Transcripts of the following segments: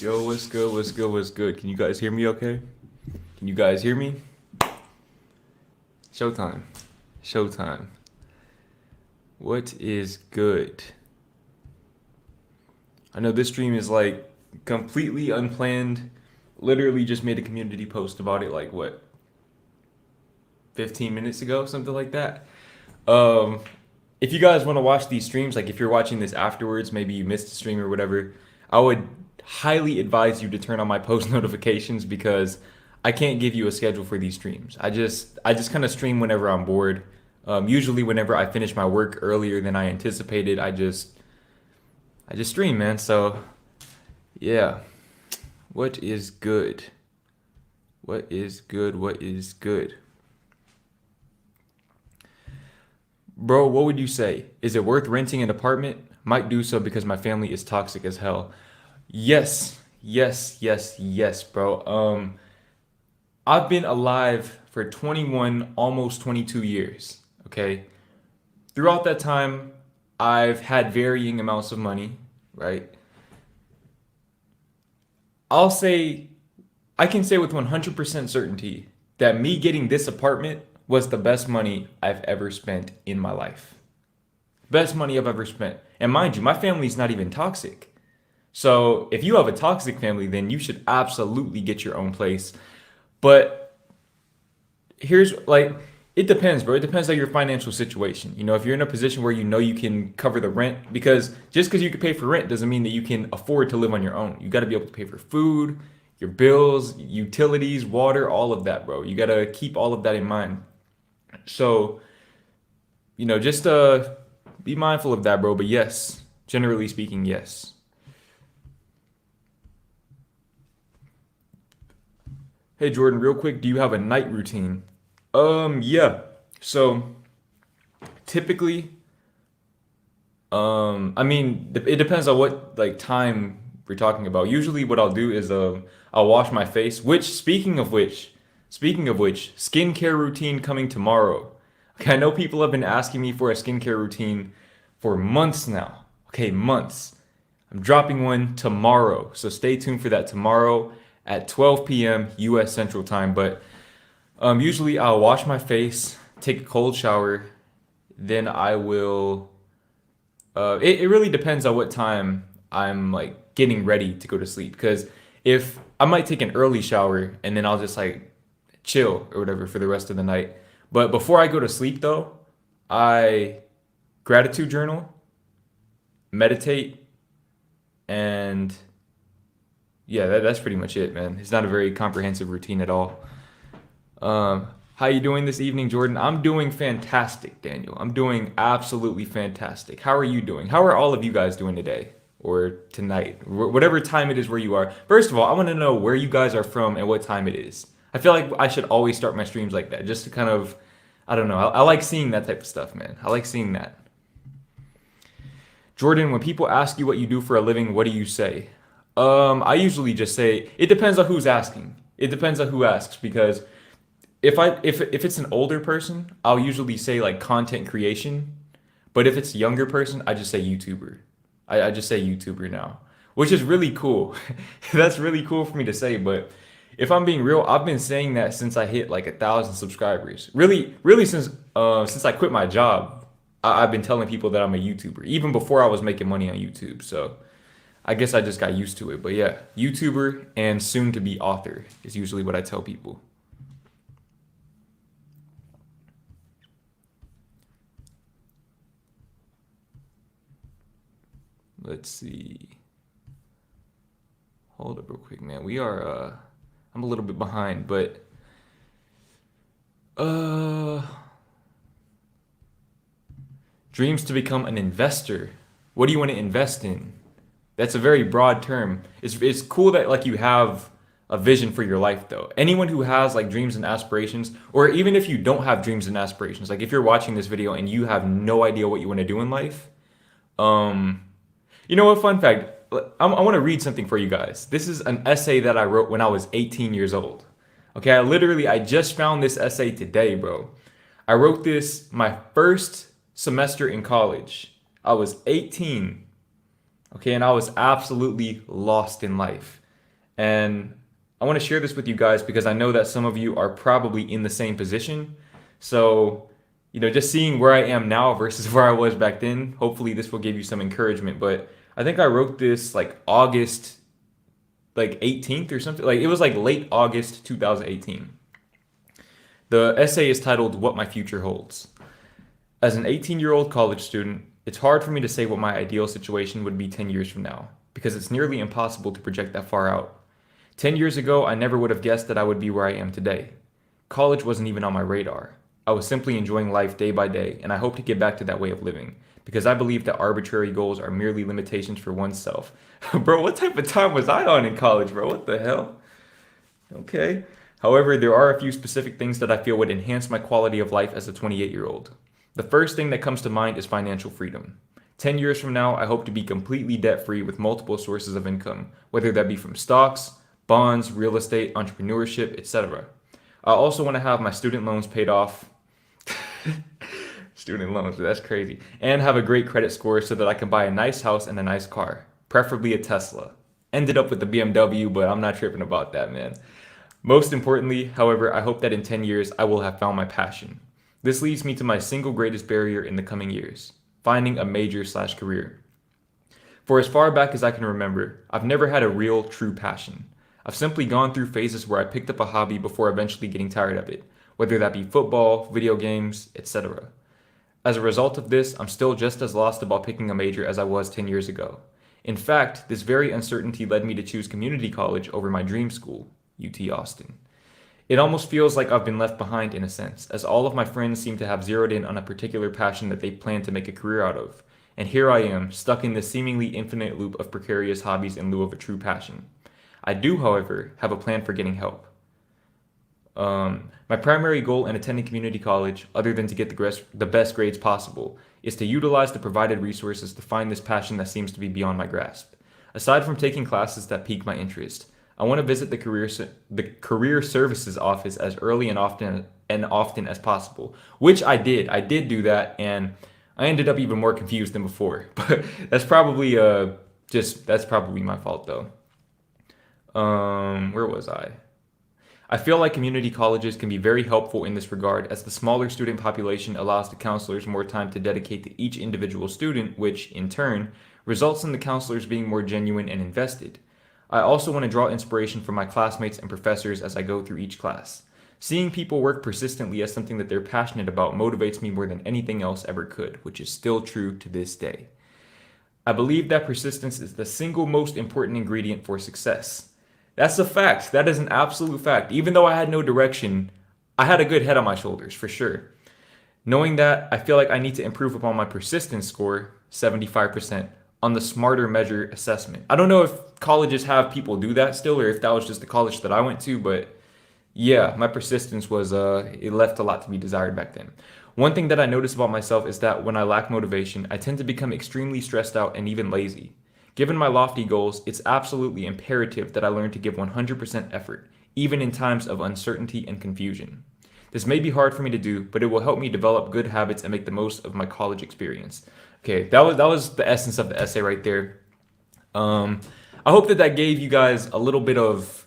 Yo, what's good? What's good? What's good? Can you guys hear me okay? Can you guys hear me? Showtime. Showtime. What is good? I know this stream is like completely unplanned. Literally just made a community post about it like what, 15 minutes ago, something like that. Um, if you guys want to watch these streams, like if you're watching this afterwards, maybe you missed the stream or whatever, I would highly advise you to turn on my post notifications because I can't give you a schedule for these streams. I just kind of stream whenever I'm bored. Usually whenever I finish my work earlier than I anticipated, I just stream, man. So yeah, what is good? What is good? What is good? Bro, what would you say? Is it worth renting an apartment? Might do so because my family is toxic as hell. Yes, yes, yes, yes, bro. I've been alive for 21, almost 22 years. Okay. Throughout that time, I've had varying amounts of money, right? I'll say, I can say with 100% certainty that me getting this apartment was the best money I've ever spent in my life. Best money I've ever spent. And mind you, my family's not even toxic. So if you have a toxic family, then you should absolutely get your own place. But here's like, it depends, bro. It depends on your financial situation. You know, if you're in a position where you know you can cover the rent, because just because you can pay for rent doesn't mean that you can afford to live on your own. You got to be able to pay for food, your bills, utilities, water, all of that, bro. You got to keep all of that in mind. So, just be mindful of that, bro. But yes, generally speaking, yes. Hey Jordan, real quick, do you have a night routine? Yeah. So typically, I mean, it depends on what like time we're talking about. Usually, what I'll do is I'll wash my face. Speaking of which, skincare routine coming tomorrow. Okay, I know people have been asking me for a skincare routine for months now. Okay, months. I'm dropping one tomorrow, so stay tuned for that tomorrow at 12 p.m. U.S. Central Time. But usually, I'll wash my face, take a cold shower, then I will. It really depends on what time I'm like getting ready to go to sleep. Because if I might take an early shower and then I'll just like chill or whatever for the rest of the night. But before I go to sleep though, I gratitude journal, meditate, and yeah, that's pretty much it, man. It's not a very comprehensive routine at all. How you doing this evening, Jordan? I'm doing fantastic, Daniel. I'm doing absolutely fantastic. How are you doing? How are all of you guys doing today or tonight? Whatever time it is where you are. First of all, I want to know where you guys are from and what time it is. I feel like I should always start my streams like that, just to kind of, I don't know. I like seeing that type of stuff, man. I like seeing that. Jordan, when people ask you what you do for a living, what do you say? I usually just say it depends on who's asking. It depends on who asks because if it's an older person, I'll usually say like content creation. But if it's a younger person, I just say YouTuber. I just say YouTuber now, which is really cool. That's really cool for me to say. But if I'm being real, I've been saying that since I hit like 1,000 subscribers. Really, really since I quit my job, I've been telling people that I'm a YouTuber, even before I was making money on YouTube. So I guess I just got used to it. But yeah, YouTuber and soon to be author is usually what I tell people. Let's see. Hold up real quick, man. I'm a little bit behind, but uh dreams to become an investor. What do you want to invest in? That's a very broad term. It's cool that like you have a vision for your life though. Anyone who has like dreams and aspirations, or even if you don't have dreams and aspirations, like if you're watching this video and you have no idea what you want to do in life, um you know what? Fun fact. I want to read something for you guys. This is an essay that I wrote when I was 18 years old. Okay, I just found this essay today, bro. I wrote this my first semester in college. I was 18. Okay, and I was absolutely lost in life. And I want to share this with you guys because I know that some of you are probably in the same position. So, just seeing where I am now versus where I was back then, hopefully this will give you some encouragement. But I think I wrote this like August like 18th or something. Like it was like late August 2018. The essay is titled What My Future Holds. As an 18-year-old college student, it's hard for me to say what my ideal situation would be 10 years from now because it's nearly impossible to project that far out. 10 years ago, I never would have guessed that I would be where I am today. College wasn't even on my radar. I was simply enjoying life day by day, and I hope to get back to that way of living because I believe that arbitrary goals are merely limitations for oneself. Bro, what type of time was I on in college, bro? What the hell? Okay. However, there are a few specific things that I feel would enhance my quality of life as a 28-year-old. The first thing that comes to mind is financial freedom. 10 years from now, I hope to be completely debt-free with multiple sources of income, whether that be from stocks, bonds, real estate, entrepreneurship, etc. I also want to have my student loans paid off. Student loans, that's crazy. And have a great credit score so that I can buy a nice house and a nice car, preferably a Tesla. Ended up with the BMW, but I'm not tripping about that, man. Most importantly, however, I hope that in 10 years I will have found my passion. This leads me to my single greatest barrier in the coming years, finding a major/career. For as far back as I can remember, I've never had a real, true passion. I've simply gone through phases where I picked up a hobby before eventually getting tired of it, whether that be football, video games, etc. As a result of this, I'm still just as lost about picking a major as I was 10 years ago. In fact, this very uncertainty led me to choose community college over my dream school, UT Austin. It almost feels like I've been left behind in a sense, as all of my friends seem to have zeroed in on a particular passion that they plan to make a career out of. And here I am, stuck in this seemingly infinite loop of precarious hobbies in lieu of a true passion. I do, however, have a plan for getting help. My primary goal in attending community college, other than to get the best grades possible, is to utilize the provided resources to find this passion that seems to be beyond my grasp. Aside from taking classes that pique my interest, I want to visit the career services office as early and often as possible, which I did. I did do that, and I ended up even more confused than before. But that's probably that's probably my fault though. Where was I? I feel like community colleges can be very helpful in this regard as the smaller student population allows the counselors more time to dedicate to each individual student, which, in turn, results in the counselors being more genuine and invested. I also want to draw inspiration from my classmates and professors as I go through each class. Seeing people work persistently as something that they're passionate about motivates me more than anything else ever could, which is still true to this day. I believe that persistence is the single most important ingredient for success. That's a fact. That is an absolute fact. Even though I had no direction, I had a good head on my shoulders, for sure. Knowing that, I feel like I need to improve upon my persistence score, 75%, on the smarter measure assessment. I don't know if colleges have people do that still or if that was just the college that I went to, but yeah, my persistence was, it left a lot to be desired back then. One thing that I notice about myself is that when I lack motivation, I tend to become extremely stressed out and even lazy. Given my lofty goals, it's absolutely imperative that I learn to give 100% effort, even in times of uncertainty and confusion. This may be hard for me to do, but it will help me develop good habits and make the most of my college experience. Okay, that was the essence of the essay right there. I hope that gave you guys a little bit of,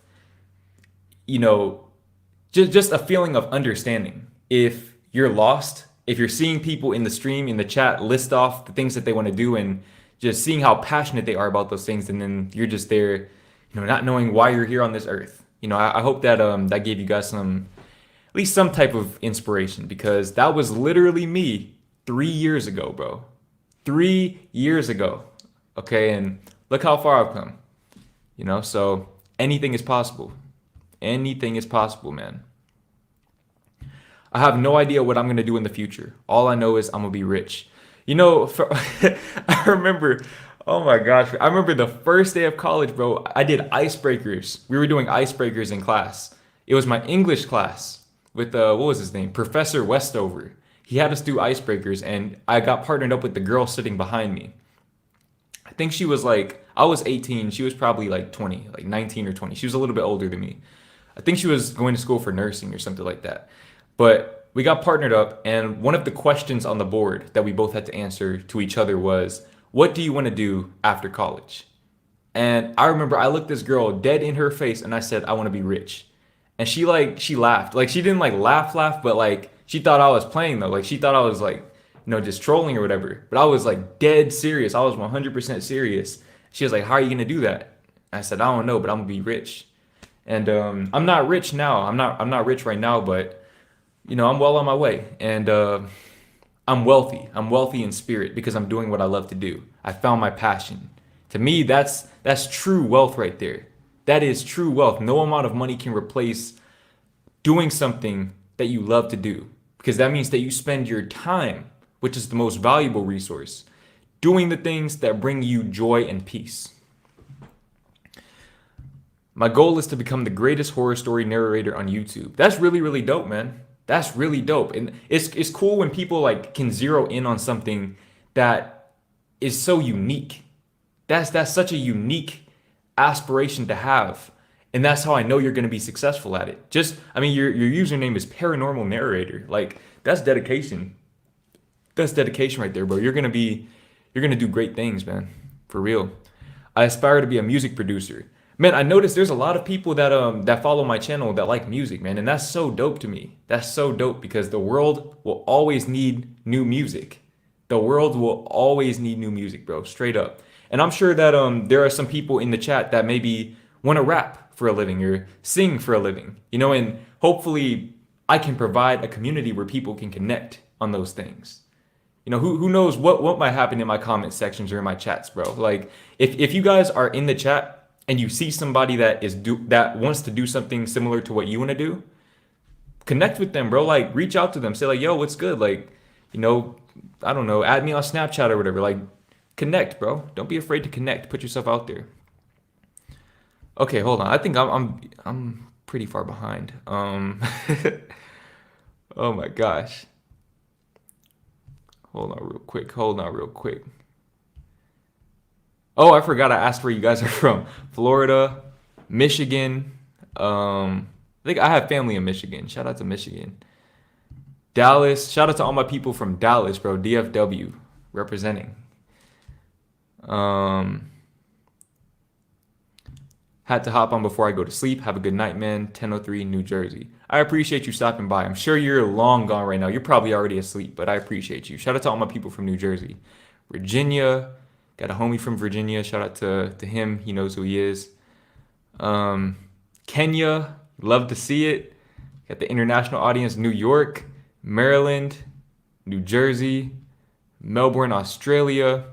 just a feeling of understanding. If you're lost, if you're seeing people in the stream, in the chat, list off the things that they want to do and just seeing how passionate they are about those things, and then you're just there, not knowing why you're here on this earth. I hope that that gave you guys at least some type of inspiration, because that was literally me 3 years ago, bro. 3 years ago. Okay, and look how far I've come. So anything is possible. Anything is possible, man. I have no idea what I'm gonna do in the future. All I know is I'm gonna be rich. I remember, oh my gosh, I remember the first day of college, bro. I did icebreakers. We were doing icebreakers in class. It was my English class with, what was his name? Professor Westover. He had us do icebreakers, and I got partnered up with the girl sitting behind me. I think she was I was 18. She was probably 20, 19 or 20. She was a little bit older than me. I think she was going to school for nursing or something like that. But we got partnered up, and one of the questions on the board that we both had to answer to each other was, what do you want to do after college? And I remember I looked this girl dead in her face and I said, I want to be rich. And she laughed. Like she didn't like laugh, but like she thought I was playing though. Like she thought I was like, just trolling or whatever. But I was like dead serious. I was 100% serious. She was like, how are you gonna do that? I said, I don't know, but I'm gonna be rich. And I'm not rich now. I'm not rich right now, but I'm well on my way. And I'm wealthy. I'm wealthy in spirit because I'm doing what I love to do. I found my passion. To me, that's true wealth right there. That is true wealth. No amount of money can replace doing something that you love to do because that means that you spend your time, which is the most valuable resource, doing the things that bring you joy and peace. My goal is to become the greatest horror story narrator on YouTube. That's really, really dope, man. That's really dope. And it's cool when people like can zero in on something that is so unique. That's such a unique aspiration to have. And that's how I know you're going to be successful at it. Your username is paranormal narrator. Like that's dedication. That's dedication right there, bro. You're going to do great things, man. For real. I aspire to be a music producer. Man, I noticed there's a lot of people that follow my channel that like music, man, and that's so dope to me. That's so dope because the world will always need new music. The world will always need new music, bro, straight up. And I'm sure that there are some people in the chat that maybe want to rap for a living or sing for a living, and hopefully I can provide a community where people can connect on those things. Who knows what might happen in my comment sections or in my chats, bro. Like if you guys are in the chat and you see somebody that wants to do something similar to what you want to do, connect with them, bro. Like reach out to them, say like, yo, what's good? Like, I don't know, add me on Snapchat or whatever. Like connect, bro. Don't be afraid to connect. Put yourself out there. Okay, hold on. I think I'm pretty far behind. Oh my gosh. Hold on real quick. Oh, I forgot I asked where you guys are from. Florida, Michigan. I think I have family in Michigan. Shout out to Michigan. Dallas. Shout out to all my people from Dallas, bro. DFW representing. Had to hop on before I go to sleep. Have a good night, man. 10:03 New Jersey. I appreciate you stopping by. I'm sure you're long gone right now. You're probably already asleep, but I appreciate you. Shout out to all my people from New Jersey. Virginia. Got a homie from Virginia. Shout out to him. He knows who he is. Kenya. Love to see it. Got the international audience. New York, Maryland, New Jersey, Melbourne, Australia,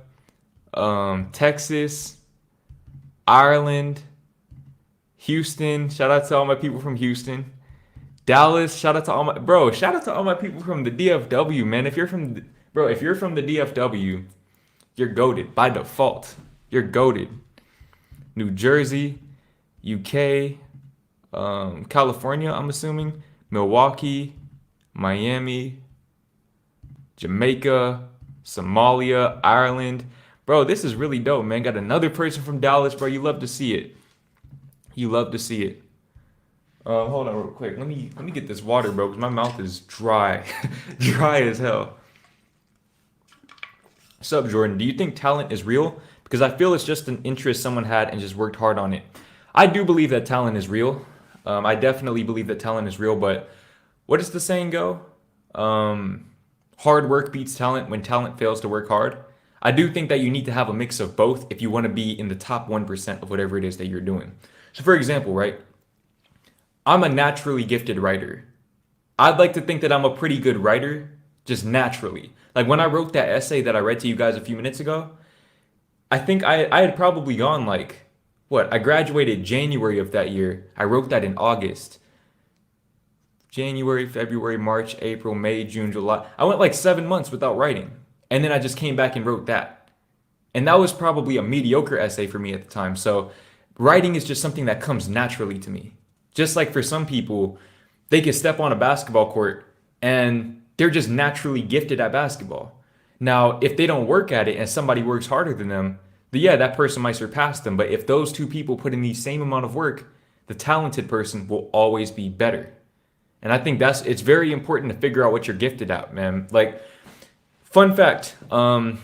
Texas, Ireland, Houston. Shout out to all my people from Houston. Dallas. Shout out to all my people from the DFW, man. If you're from the DFW, you're goated by default. You're goated. New Jersey, UK, California, I'm assuming, Milwaukee, Miami, Jamaica, Somalia, Ireland. Bro, this is really dope, man. Got another person from Dallas, bro. You love to see it. You love to see it. Hold on real quick. Let me get this water, bro, because my mouth is dry. Dry as hell. What's up, Jordan? Do you think talent is real? Because I feel it's just an interest someone had and just worked hard on it. I do believe that talent is real. I definitely believe that talent is real, but what does the saying go? Hard work beats talent when talent fails to work hard. I do think that you need to have a mix of both if you want to be in the top 1% of whatever it is that you're doing. So for example, right? I'm a naturally gifted writer. I'd like to think that I'm a pretty good writer, just naturally. Like when I wrote that essay that I read to you guys a few minutes ago, I think I had probably gone like, I graduated January of that year. I wrote that in August. January, February, March, April, May, June, July. I went like 7 months without writing. And then I just came back and wrote that. And that was probably a mediocre essay for me at the time. So writing is just something that comes naturally to me. Just like for some people, they can step on a basketball court and they're just naturally gifted at basketball. Now, if they don't work at it and somebody works harder than them, then yeah, that person might surpass them. But if those two people put in the same amount of work, the talented person will always be better. And I think it's very important to figure out what you're gifted at, man. Like, fun fact, I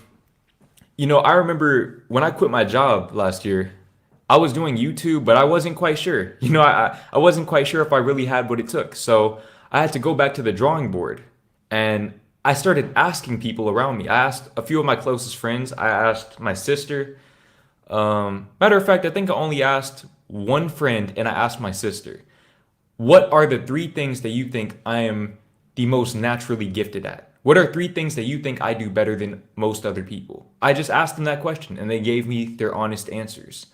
remember when I quit my job last year, I was doing YouTube, but I wasn't quite sure. I wasn't quite sure if I really had what it took. So I had to go back to the drawing board and I started asking people around me. I asked a few of my closest friends. I asked my sister. Matter of fact, I think I only asked one friend and I asked my sister, what are the three things that you think I am the most naturally gifted at? What are three things that you think I do better than most other people? I just asked them that question and they gave me their honest answers.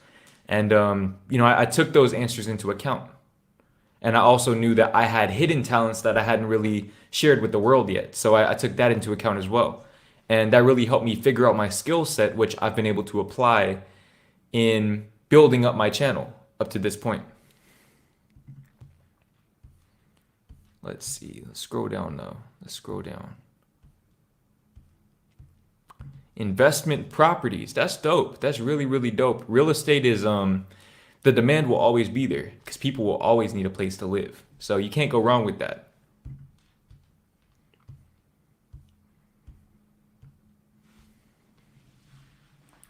And, I took those answers into account. And I also knew that I had hidden talents that I hadn't really shared with the world yet. So I took that into account as well. And that really helped me figure out my skill set, which I've been able to apply in building up my channel up to this point. Let's see. Let's scroll down now. Let's scroll down. Investment properties. That's dope. That's really, really dope. Real estate is the demand will always be there because people will always need a place to live. So you can't go wrong with that.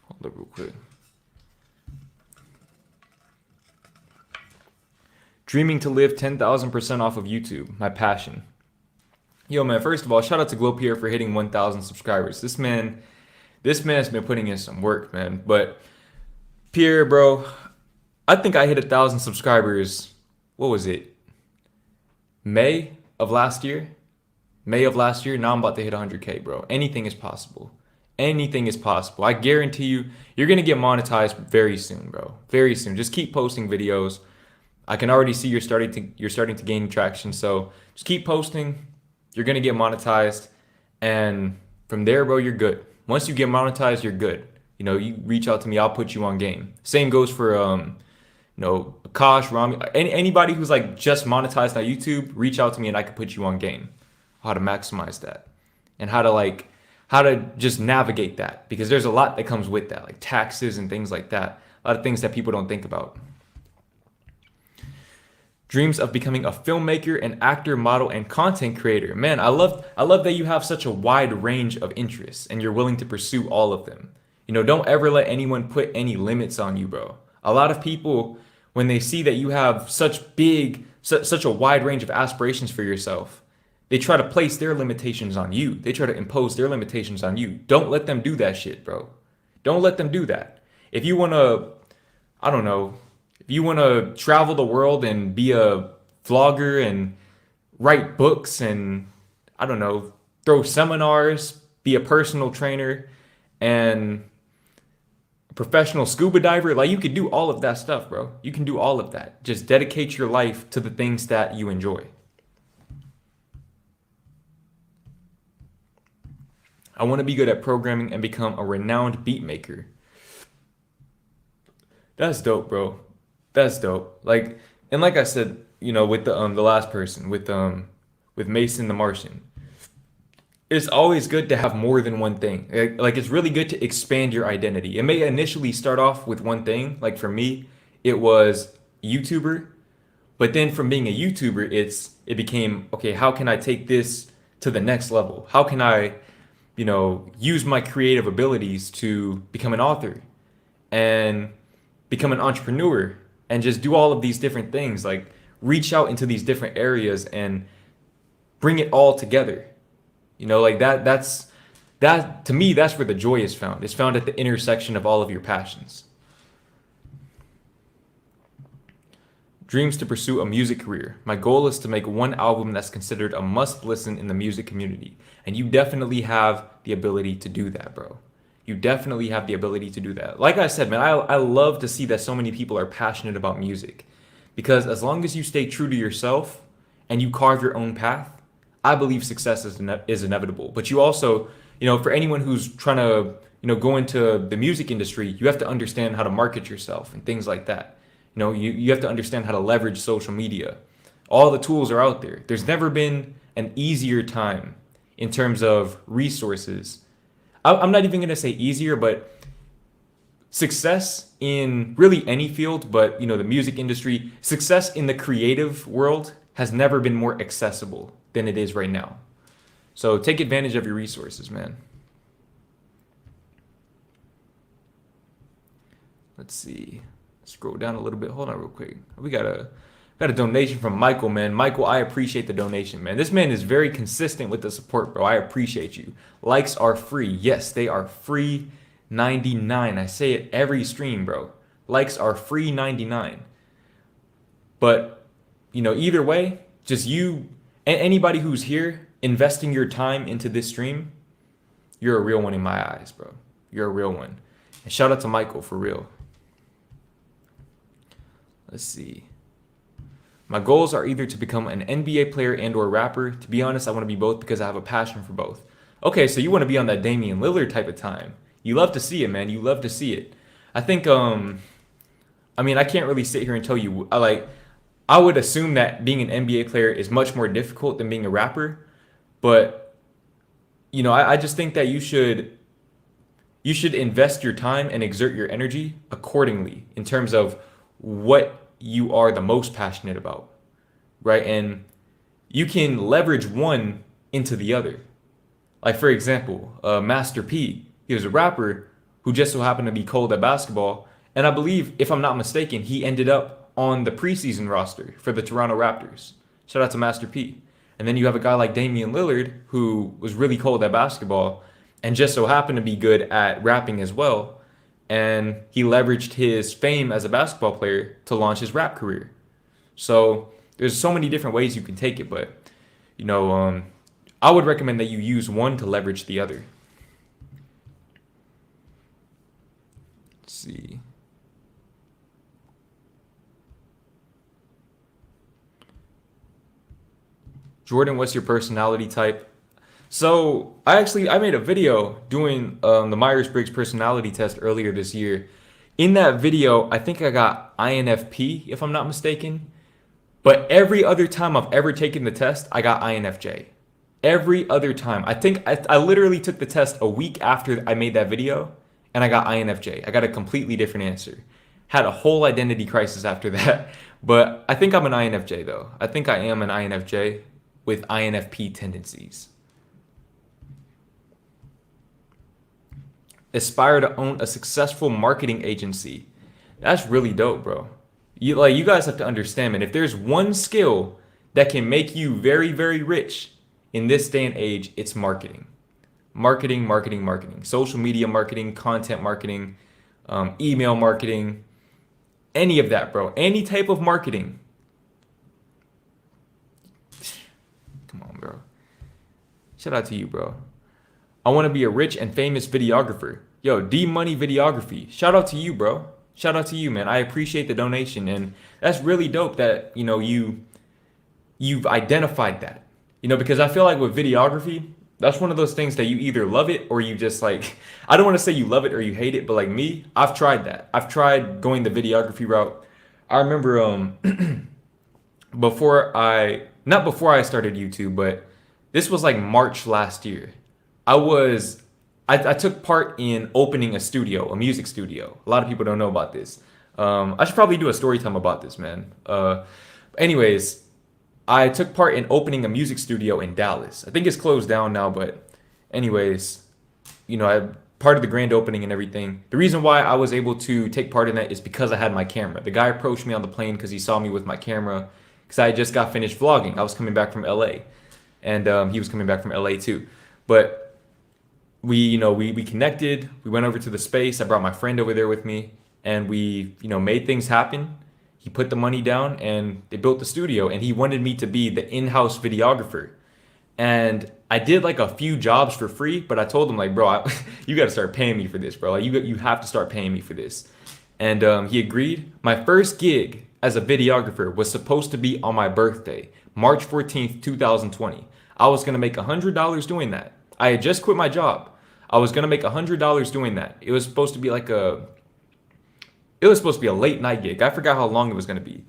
Hold up real quick. Dreaming to live 10,000% off of YouTube, my passion. Yo, man, first of all, shout out to Glow Pierre for hitting 1,000 subscribers. This man's been putting in some work, man. But Pierre, bro, I think I hit 1,000 subscribers. What was it? May of last year. Now I'm about to hit 100K, bro. Anything is possible. Anything is possible. I guarantee you, you're gonna get monetized very soon, bro. Very soon. Just keep posting videos. I can already see you're starting to gain traction. So just keep posting. You're gonna get monetized, and from there, bro, you're good. Once you get monetized, you're good. You reach out to me, I'll put you on game. Same goes for Akash, Rami, anybody who's like just monetized on YouTube. Reach out to me, and I can put you on game. How to maximize that, and how to just navigate that, because there's a lot that comes with that, like taxes and things like that. A lot of things that people don't think about. Dreams of becoming a filmmaker, an actor, model, and content creator. Man, I love that you have such a wide range of interests and you're willing to pursue all of them. Don't ever let anyone put any limits on you, bro. A lot of people, when they see that you have such a wide range of aspirations for yourself, they try to place their limitations on you. They try to impose their limitations on you. Don't let them do that shit, bro. Don't let them do that. If you want to, I don't know, if you want to travel the world and be a vlogger and write books and, I don't know, throw seminars, be a personal trainer and a professional scuba diver, like you could do all of that stuff, bro. You can do all of that. Just dedicate your life to the things that you enjoy. I want to be good at programming and become a renowned beat maker. That's dope, bro. That's dope. Like I said, with the last person, with Mason the Martian, it's always good to have more than one thing. Like it's really good to expand your identity. It may initially start off with one thing. Like for me, it was YouTuber, but then from being a YouTuber, it became, okay, how can I take this to the next level? How can I, use my creative abilities to become an author and become an entrepreneur and just do all of these different things, like reach out into these different areas and bring it all together. Like that to me, that's where the joy is found. It's found at the intersection of all of your passions. Dreams to pursue a music career. My goal is to make one album that's considered a must listen in the music community. And you definitely have the ability to do that, bro. You definitely have the ability to do that. Like I said, man, I love to see that so many people are passionate about music, because as long as you stay true to yourself and you carve your own path, I believe success is inevitable. But you also, for anyone who's trying to, go into the music industry, you have to understand how to market yourself and things like that. You have to understand how to leverage social media. All the tools are out there. There's never been an easier time in terms of resources. I'm not even going to say easier, but success in really any field, but the music industry, success in the creative world has never been more accessible than it is right now. So take advantage of your resources, man. Let's see. Scroll down a little bit. Hold on real quick. We got a donation from Michael, man. Michael, I appreciate the donation, man. This man is very consistent with the support, bro. I appreciate you. Likes are free. Yes, they are free 99. I say it every stream, bro. Likes are free 99. But, either way, just you and anybody who's here investing your time into this stream, you're a real one in my eyes, bro. You're a real one. And shout out to Michael for real. Let's see. My goals are either to become an NBA player and or rapper. To be honest, I want to be both because I have a passion for both. Okay, so you want to be on that Damian Lillard type of time. You love to see it, man. You love to see it. I think I can't really sit here and tell you I would assume that being an NBA player is much more difficult than being a rapper, but I just think that you should invest your time and exert your energy accordingly in terms of what you are the most passionate about, right? And you can leverage one into the other. Like, for example, Master P, he was a rapper who just so happened to be cold at basketball. And I believe, if I'm not mistaken, he ended up on the preseason roster for the Toronto Raptors. Shout out to Master P. And then you have a guy like Damian Lillard, who was really cold at basketball and just so happened to be good at rapping as well. And he leveraged his fame as a basketball player to launch his rap career. So there's so many different ways you can take it, but I would recommend that you use one to leverage the other. Let's see. Jordan, what's your personality type? So I made a video doing the Myers-Briggs personality test earlier this year. In that video, I think I got INFP, if I'm not mistaken. But every other time I've ever taken the test, I got INFJ. Every other time. I think I literally took the test a week after I made that video, and I got INFJ. I got a completely different answer. Had a whole identity crisis after that. But I think I'm an INFJ, though. I think I am an INFJ with INFP tendencies. Aspire to own a successful marketing agency. That's really dope, bro. You guys have to understand, man. If there's one skill that can make you very, very rich in this day and age, it's marketing. Marketing, marketing, marketing. Social media marketing, content marketing, email marketing, any of that, bro. Any type of marketing. Come on, bro. Shout out to you, bro. I want to be a rich and famous videographer. Yo, D-Money Videography. Shout out to you, bro. Shout out to you, man. I appreciate the donation, and that's really dope that you've identified that. Because I feel like with videography, that's one of those things that you either love it or you just like. I don't want to say you love it or you hate it, but like me, I've tried that. I've tried going the videography route. I remember not before I started YouTube, but this was like March last year. I took part in opening a music studio. A lot of people don't know about this. I should probably do a story time about this, man. Anyways, I took part in opening a music studio in Dallas. I think it's closed down now, but anyways, I part of the grand opening and everything. The reason why I was able to take part in that is because I had my camera. The guy approached me on the plane because he saw me with my camera because I just got finished vlogging. I was coming back from LA, and he was coming back from LA too. But we connected. We went over to the space. I brought my friend over there with me, and we made things happen. He put the money down, and they built the studio. And he wanted me to be the in-house videographer. And I did like a few jobs for free, but I told him like, bro, you got to start paying me for this, bro. Like, you have to start paying me for this. And he agreed. My first gig as a videographer was supposed to be on my birthday, March 14th, 2020. I was gonna make $100 doing that. I had just quit my job. I was gonna make $100 doing that. It was supposed to be a late night gig. I forgot how long it was gonna be.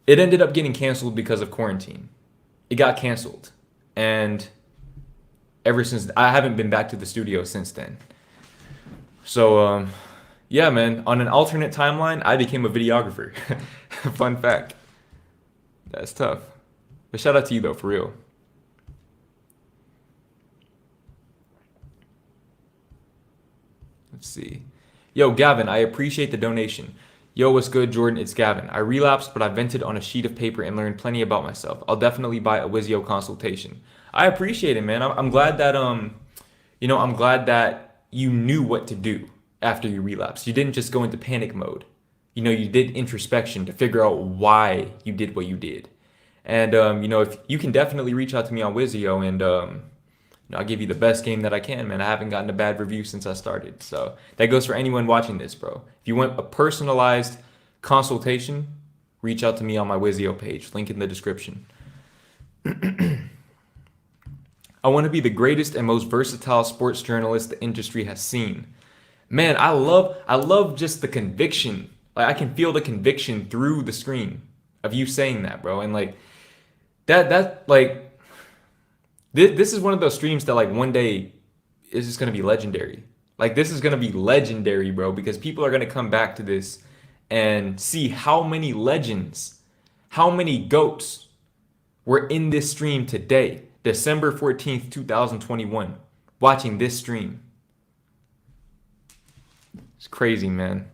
It ended up getting canceled because of quarantine. It got canceled, and ever since I haven't been back to the studio since then. So yeah, man. On an alternate timeline, I became a videographer. Fun fact. That's tough. But shout out to you though, for real. Let's see. Yo, Gavin, I appreciate the donation. Yo, what's good, Jordan? It's Gavin. I relapsed, but I vented on a sheet of paper and learned plenty about myself. I'll definitely buy a Wizio consultation. I appreciate it, man. I'm glad that I'm glad that you knew what to do after you relapsed. You didn't just go into panic mode. You did introspection to figure out why you did what you did. And if you can definitely reach out to me on Wizio, and I'll give you the best game that I can, man. I haven't gotten a bad review since I started. So that goes for anyone watching this, bro. If you want a personalized consultation, reach out to me on my Wizio page. Link in the description. I want to be the greatest and most versatile sports journalist the industry has seen. Man, I love just the conviction. Like, I can feel the conviction through the screen of you saying that, bro. And like this is one of those streams that like one day is just gonna be legendary. Like, this is gonna be legendary, bro, because people are gonna come back to this and see how many legends, how many goats were in this stream today, December 14th, 2021, watching this stream. It's crazy, man.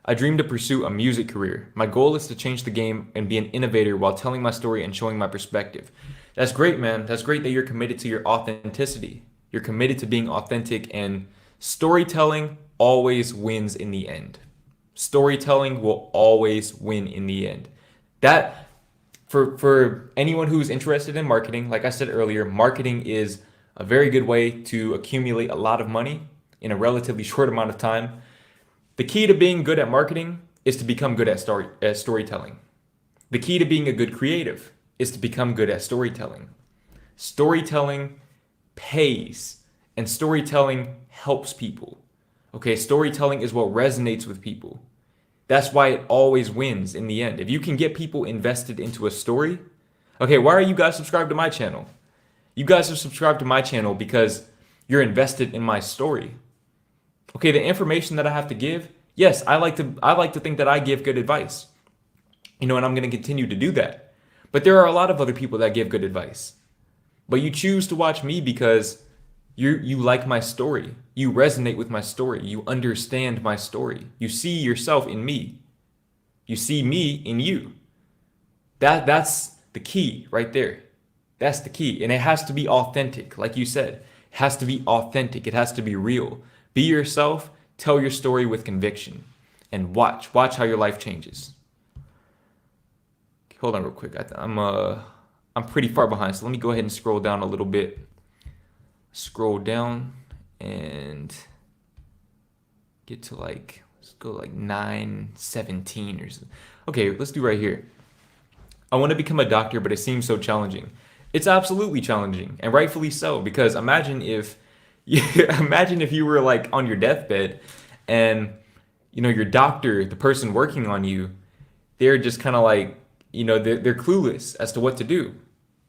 I dream to pursue a music career. My goal is to change the game and be an innovator while telling my story and showing my perspective. That's great, man. That's great that you're committed to your authenticity. You're committed to being authentic, and storytelling always wins in the end. Storytelling will always win in the end. That, for anyone who's interested in marketing, like I said earlier, marketing is a very good way to accumulate a lot of money in a relatively short amount of time. The key to being good at marketing is to become good at storytelling. The key to being a good creative is to become good at storytelling. Storytelling pays, and storytelling helps people. Okay, storytelling is what resonates with people. That's why it always wins in the end. If you can get people invested into a story, okay, why are you guys subscribed to my channel? You guys are subscribed to my channel because you're invested in my story. Okay, the information that I have to give, yes, I like to think that I give good advice. And I'm going to continue to do that. But there are a lot of other people that give good advice. But you choose to watch me because you like my story. You resonate with my story. You understand my story. You see yourself in me. You see me in you. That's the key right there. That's the key. And it has to be authentic, like you said. It has to be authentic. It has to be real. Be yourself, tell your story with conviction, and watch how your life changes. Hold on real quick. I'm pretty far behind, so let me go ahead and scroll down a little bit. Scroll down and get to let's go 9:17 or something. Okay, let's do right here. I want to become a doctor, but it seems so challenging. It's absolutely challenging, and rightfully so, because imagine if you were like on your deathbed and your doctor, the person working on you, they're just kind of like, they're clueless as to what to do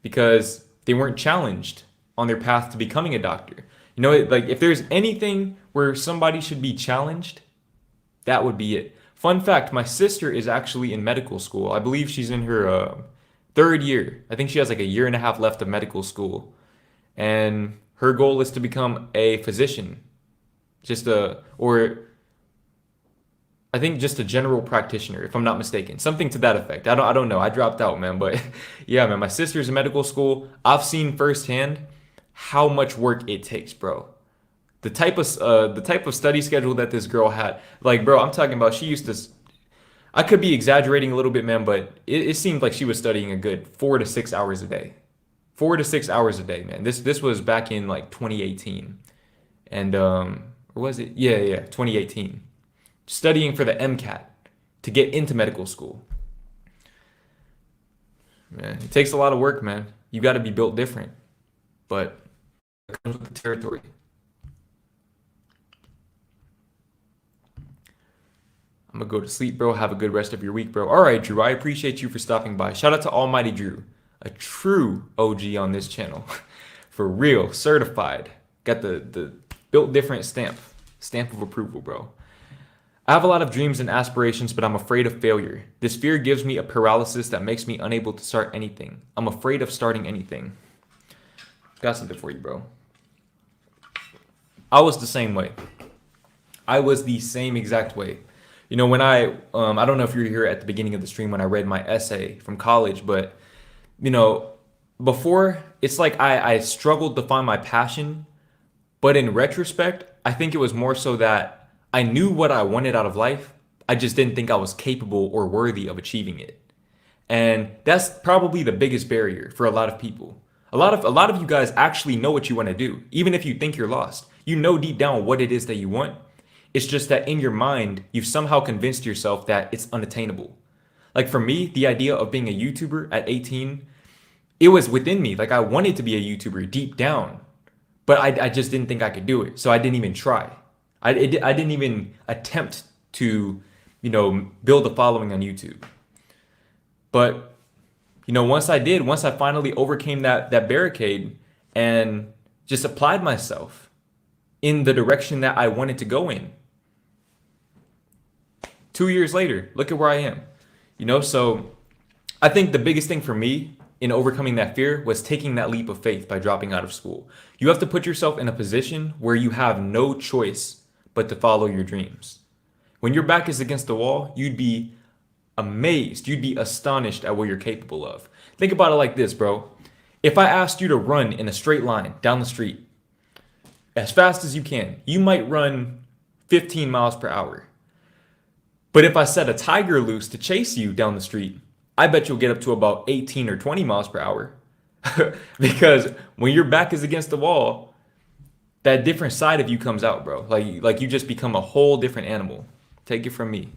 because they weren't challenged on their path to becoming a doctor. Like, if there's anything where somebody should be challenged, that would be it. Fun fact, my sister is actually in medical school. I believe she's in her third year. I think she has like a year and a half left of medical school. And her goal is to become a physician, I think just a general practitioner, if I'm not mistaken, something to that effect. I don't know. I dropped out, man. But yeah, man, my sister's in medical school. I've seen firsthand how much work it takes, bro. The type of study schedule that this girl had, like, bro, I'm talking about. She used to. I could be exaggerating a little bit, man, but it seemed like she was studying a good 4 to 6 hours a day. 4 to 6 hours a day, man. This was back in like 2018. And or was it? Yeah, 2018. Studying for the MCAT to get into medical school. Man, it takes a lot of work, man. You got to be built different. But it comes with the territory. I'm gonna go to sleep, bro. Have a good rest of your week, bro. All right, Drew, I appreciate you for stopping by. Shout out to Almighty Drew, a true OG on this channel. For real, certified. Got the built different stamp of approval, bro. I have a lot of dreams and aspirations, but I'm afraid of failure. This fear gives me a paralysis that makes me unable to start anything. I'm afraid of starting anything. Got something for you, bro. I was the same way. I was the same exact way. When I don't know if you were here at the beginning of the stream when I read my essay from college, but you know, before it's like I struggled to find my passion, but in retrospect, I think it was more so that I knew what I wanted out of life. I just didn't think I was capable or worthy of achieving it. And that's probably the biggest barrier for a lot of people. A lot of you guys actually know what you want to do, even if you think you're lost. You know deep down what it is that you want. It's just that in your mind, you've somehow convinced yourself that it's unattainable. Like for me, the idea of being a YouTuber at 18, it was within me. Like I wanted to be a YouTuber deep down, but I just didn't think I could do it. So I didn't even try. I didn't even attempt to, build a following on YouTube. But once I did, once I finally overcame that barricade and just applied myself in the direction that I wanted to go in, 2 years later, look at where I am. So I think the biggest thing for me in overcoming that fear was taking that leap of faith by dropping out of school. You have to put yourself in a position where you have no choice but to follow your dreams. When your back is against the wall, you'd be amazed. You'd be astonished at what you're capable of. Think about it like this, bro. If I asked you to run in a straight line down the street as fast as you can, you might run 15 miles per hour. But if I set a tiger loose to chase you down the street, I bet you'll get up to about 18 or 20 miles per hour. Because when your back is against the wall, that different side of you comes out, bro. Like you just become a whole different animal. Take it from me.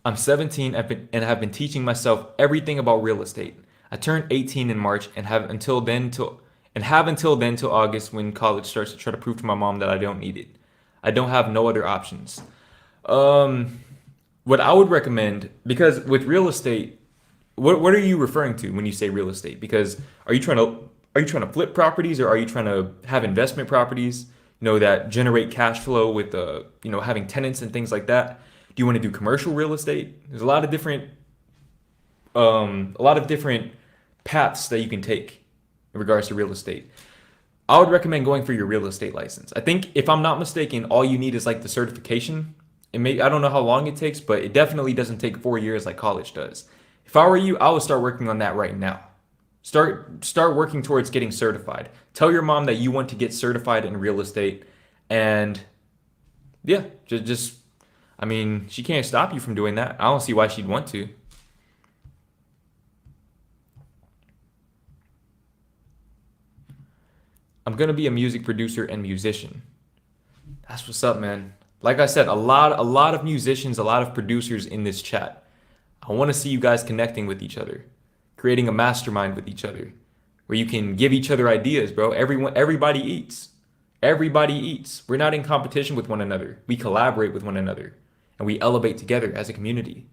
I'm 17 and have been teaching myself everything about real estate. I turned 18 in March and have until then till August when college starts to try to prove to my mom that I don't need it. I don't have no other options. What I would recommend, because with real estate, what are you referring to when you say real estate? Because are you trying to flip properties or are you trying to have investment properties, that generate cash flow with having tenants and things like that? Do you want to do commercial real estate? There's a lot of different paths that you can take in regards to real estate. I would recommend going for your real estate license. I think if I'm not mistaken, all you need is like the certification. I don't know how long it takes, but it definitely doesn't take 4 years like college does. If I were you, I would start working on that right now. Start working towards getting certified. Tell your mom that you want to get certified in real estate, and yeah, just I mean, she can't stop you from doing that. I don't see why she'd want to. I'm gonna be a music producer and musician. That's what's up, man. Like I said, a lot of musicians, a lot of producers in this chat. I want to see you guys connecting with each other, creating a mastermind with each other, where you can give each other ideas, bro. Everybody eats. Everybody eats. We're not in competition with one another. We collaborate with one another, and we elevate together as a community.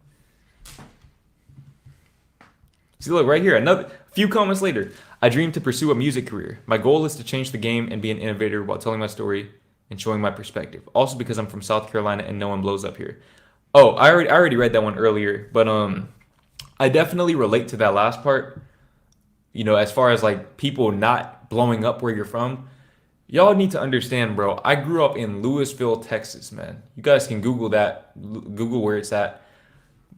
See, look right here. Another few comments later. I dream to pursue a music career. My goal is to change the game and be an innovator while telling my story and showing my perspective. Also because I'm from South Carolina and no one blows up here. Oh, I already read that one earlier, but I definitely relate to that last part. As far as like people not blowing up where you're from, y'all need to understand, bro. I grew up in Lewisville, Texas, man. You guys can Google that. Google where it's at.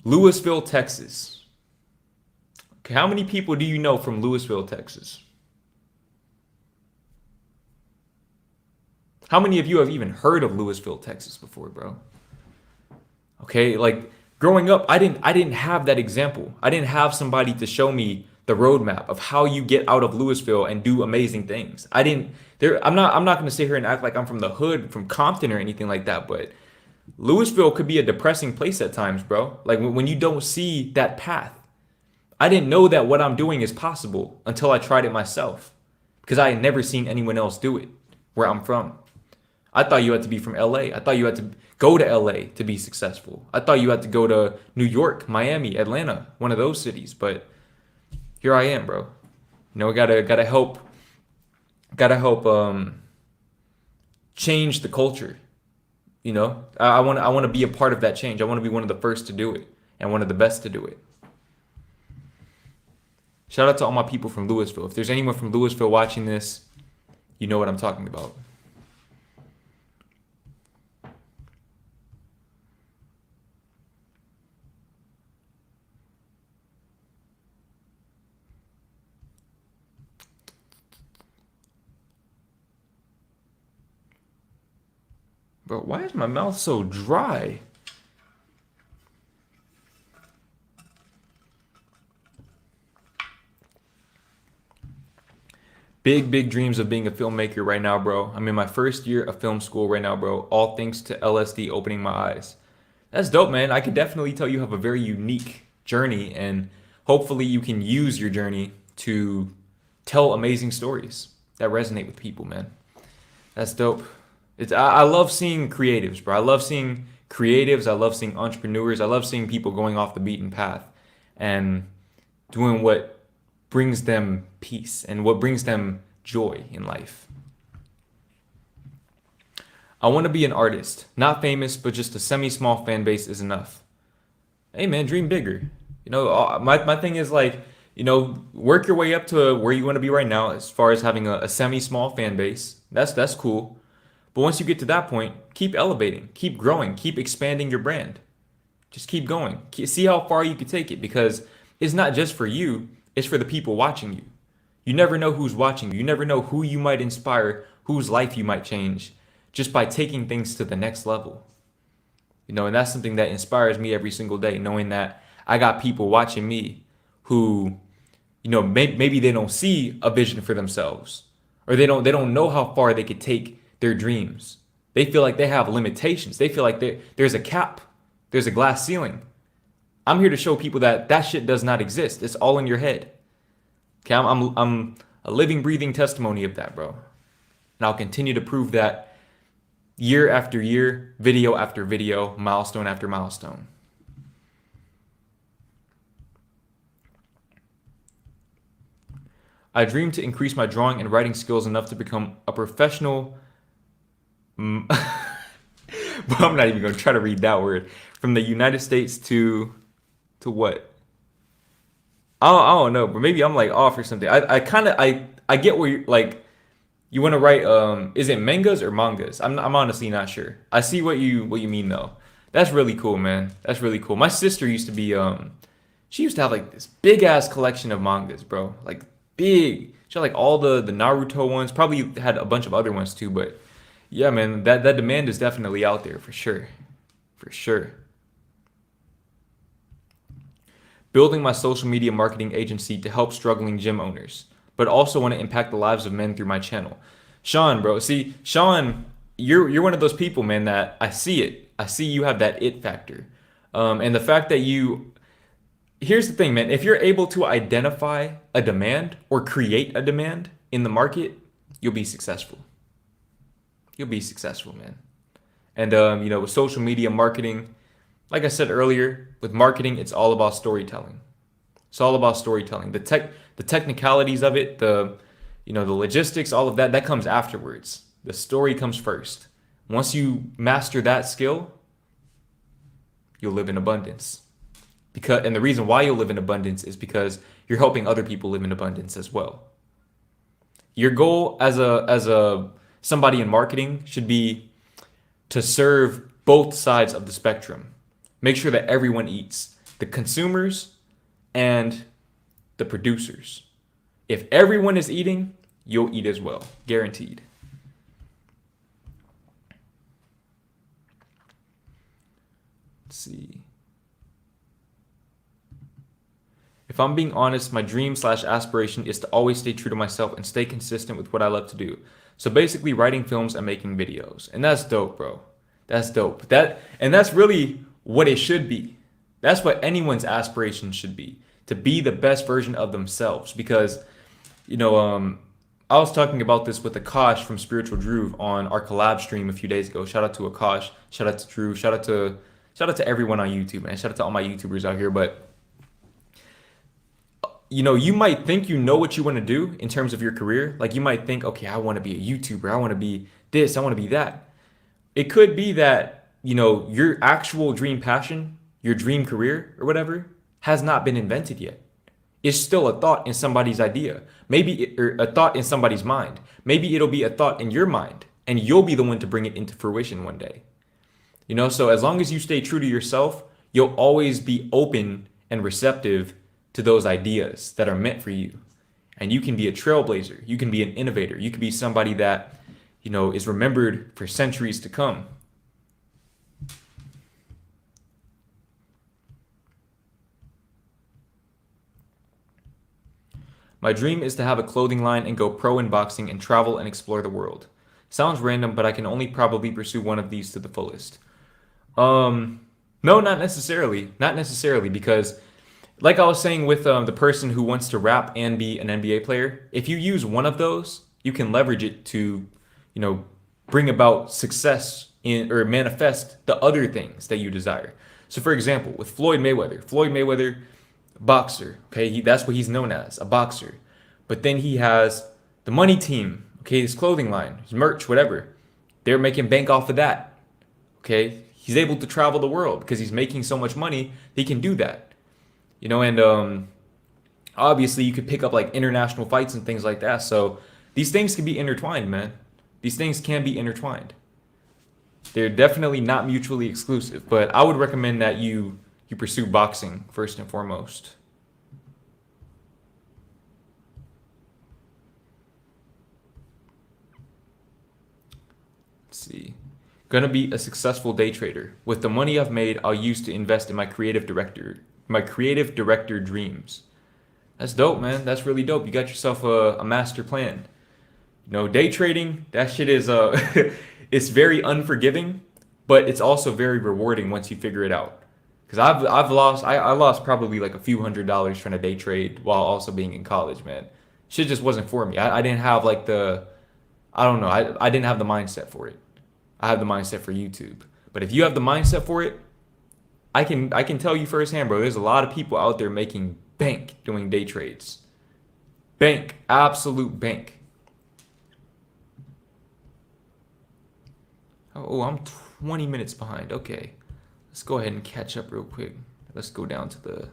Lewisville, Texas. Okay, how many people do you know from Lewisville, Texas? How many of you have even heard of Lewisville, Texas before, bro? Okay, like growing up, I didn't have that example. I didn't have somebody to show me the roadmap of how you get out of Lewisville and do amazing things. I'm not gonna sit here and act like I'm from the hood, from Compton or anything like that, but Lewisville could be a depressing place at times, bro. Like when you don't see that path. I didn't know that what I'm doing is possible until I tried it myself, because I had never seen anyone else do it where I'm from. I thought you had to be from LA. I thought you had to go to LA to be successful. I thought you had to go to New York, Miami, Atlanta, one of those cities. But here I am, bro. Gotta help change the culture. I want to be a part of that change. I want to be one of the first to do it and one of the best to do it. Shout out to all my people from Louisville. If there's anyone from Louisville watching this, you know what I'm talking about. Bro, why is my mouth so dry? Big, big dreams of being a filmmaker right now, bro. I'm in my first year of film school right now, bro. All thanks to LSD opening my eyes. That's dope, man. I could definitely tell you have a very unique journey, and hopefully you can use your journey to tell amazing stories that resonate with people, man. That's dope. I love seeing creatives, bro. I love seeing creatives. I love seeing entrepreneurs. I love seeing people going off the beaten path and doing what brings them peace and what brings them joy in life. I want to be an artist, not famous, but just a semi-small fan base is enough. Hey man, dream bigger. My thing is like, work your way up to where you want to be right now as far as having a semi-small fan base. That's cool. But once you get to that point, keep elevating, keep growing, keep expanding your brand. Just keep going. See how far you can take it because it's not just for you, it's for the people watching you. You never know who's watching you. You never know who you might inspire, whose life you might change just by taking things to the next level. And that's something that inspires me every single day, knowing that I got people watching me who, maybe they don't see a vision for themselves or they don't know how far they could take their dreams. They feel like they have limitations. They feel like there's a cap, there's a glass ceiling. I'm here to show people that shit does not exist. It's all in your head. Okay, I'm a living, breathing testimony of that, bro. And I'll continue to prove that year after year, video after video, milestone after milestone. I dream to increase my drawing and writing skills enough to become a professional. But I'm not even going to try to read that word. From the United States to what? I don't know, but maybe I'm like off or something. I get where you like. You want to write is it mangas or mangas? I'm honestly not sure. I see what you mean though. That's really cool, man. That's really cool. My sister used to be she used to have like this big ass collection of mangas, bro. Like big. She had like all the Naruto ones. Probably had a bunch of other ones too, but yeah, man, that demand is definitely out there for sure. For sure. Building my social media marketing agency to help struggling gym owners, but also want to impact the lives of men through my channel. Sean, bro. See, Sean, you're one of those people, man, that I see it. I see you have that it factor. And the fact that here's the thing, man. If you're able to identify a demand or create a demand in the market, you'll be successful. You'll be successful, man. And, with social media marketing, like I said earlier, with marketing, it's all about storytelling. It's all about storytelling. The technicalities of it, the logistics, all of that comes afterwards. The story comes first. Once you master that skill, you'll live in abundance. And the reason why you'll live in abundance is because you're helping other people live in abundance as well. Your goal as a somebody in marketing should be to serve both sides of the spectrum. Make sure that everyone eats, the consumers and the producers. If everyone is eating, you'll eat as well, guaranteed. Let's see. If I'm being honest, my dream/aspiration is to always stay true to myself and stay consistent with what I love to do. So basically writing films and making videos. And that's dope, bro. That's dope. That's really what it should be. That's what anyone's aspiration should be, to be the best version of themselves. Because, I was talking about this with Akash from Spiritual Drew on our collab stream a few days ago. Shout out to Akash, shout out to Drew, shout out to everyone on YouTube, man. Shout out to all my YouTubers out here. But you might think you know what you want to do in terms of your career. Like you might think, okay, I want to be a YouTuber. I want to be this. I want to be that. It could be that, your actual dream passion, your dream career or whatever has not been invented yet. is still a thought in somebody's idea. Or a thought in somebody's mind. Maybe it'll be a thought in your mind, and you'll be the one to bring it into fruition one day. So as long as you stay true to yourself, you'll always be open and receptive to those ideas that are meant for you. And you can be a trailblazer. You can be an innovator. You can be somebody that, is remembered for centuries to come. My dream is to have a clothing line and go pro in boxing and travel and explore the world. Sounds random, but I can only probably pursue one of these to the fullest. No, not necessarily. Not necessarily, because like I was saying with the person who wants to rap and be an NBA player, if you use one of those, you can leverage it to, bring about success in or manifest the other things that you desire. So, for example, with Floyd Mayweather, boxer, okay, that's what he's known as, a boxer. But then he has the money team, okay, his clothing line, his merch, whatever. They're making bank off of that, okay. He's able to travel the world because he's making so much money. He can do that, and obviously you could pick up like international fights and things like that. So these things can be intertwined, man. These things can be intertwined. They're definitely not mutually exclusive, but I would recommend that you pursue boxing first and foremost. Let's see. Gonna be a successful day trader. With the money I've made, I'll use to invest in my creative director dreams. That's dope, man. That's really dope. You got yourself a master plan. Day trading, that shit is it's very unforgiving, but it's also very rewarding once you figure it out. Because I lost probably like a few $100s trying to day trade while also being in college, man. Shit just wasn't for me. I didn't have like I don't know. I didn't have the mindset for it. I have the mindset for YouTube. But if you have the mindset for it, I can tell you firsthand, bro, there's a lot of people out there making bank doing day trades. Bank, absolute bank. Oh, I'm 20 minutes behind. Okay. Let's go ahead and catch up real quick. Let's go down to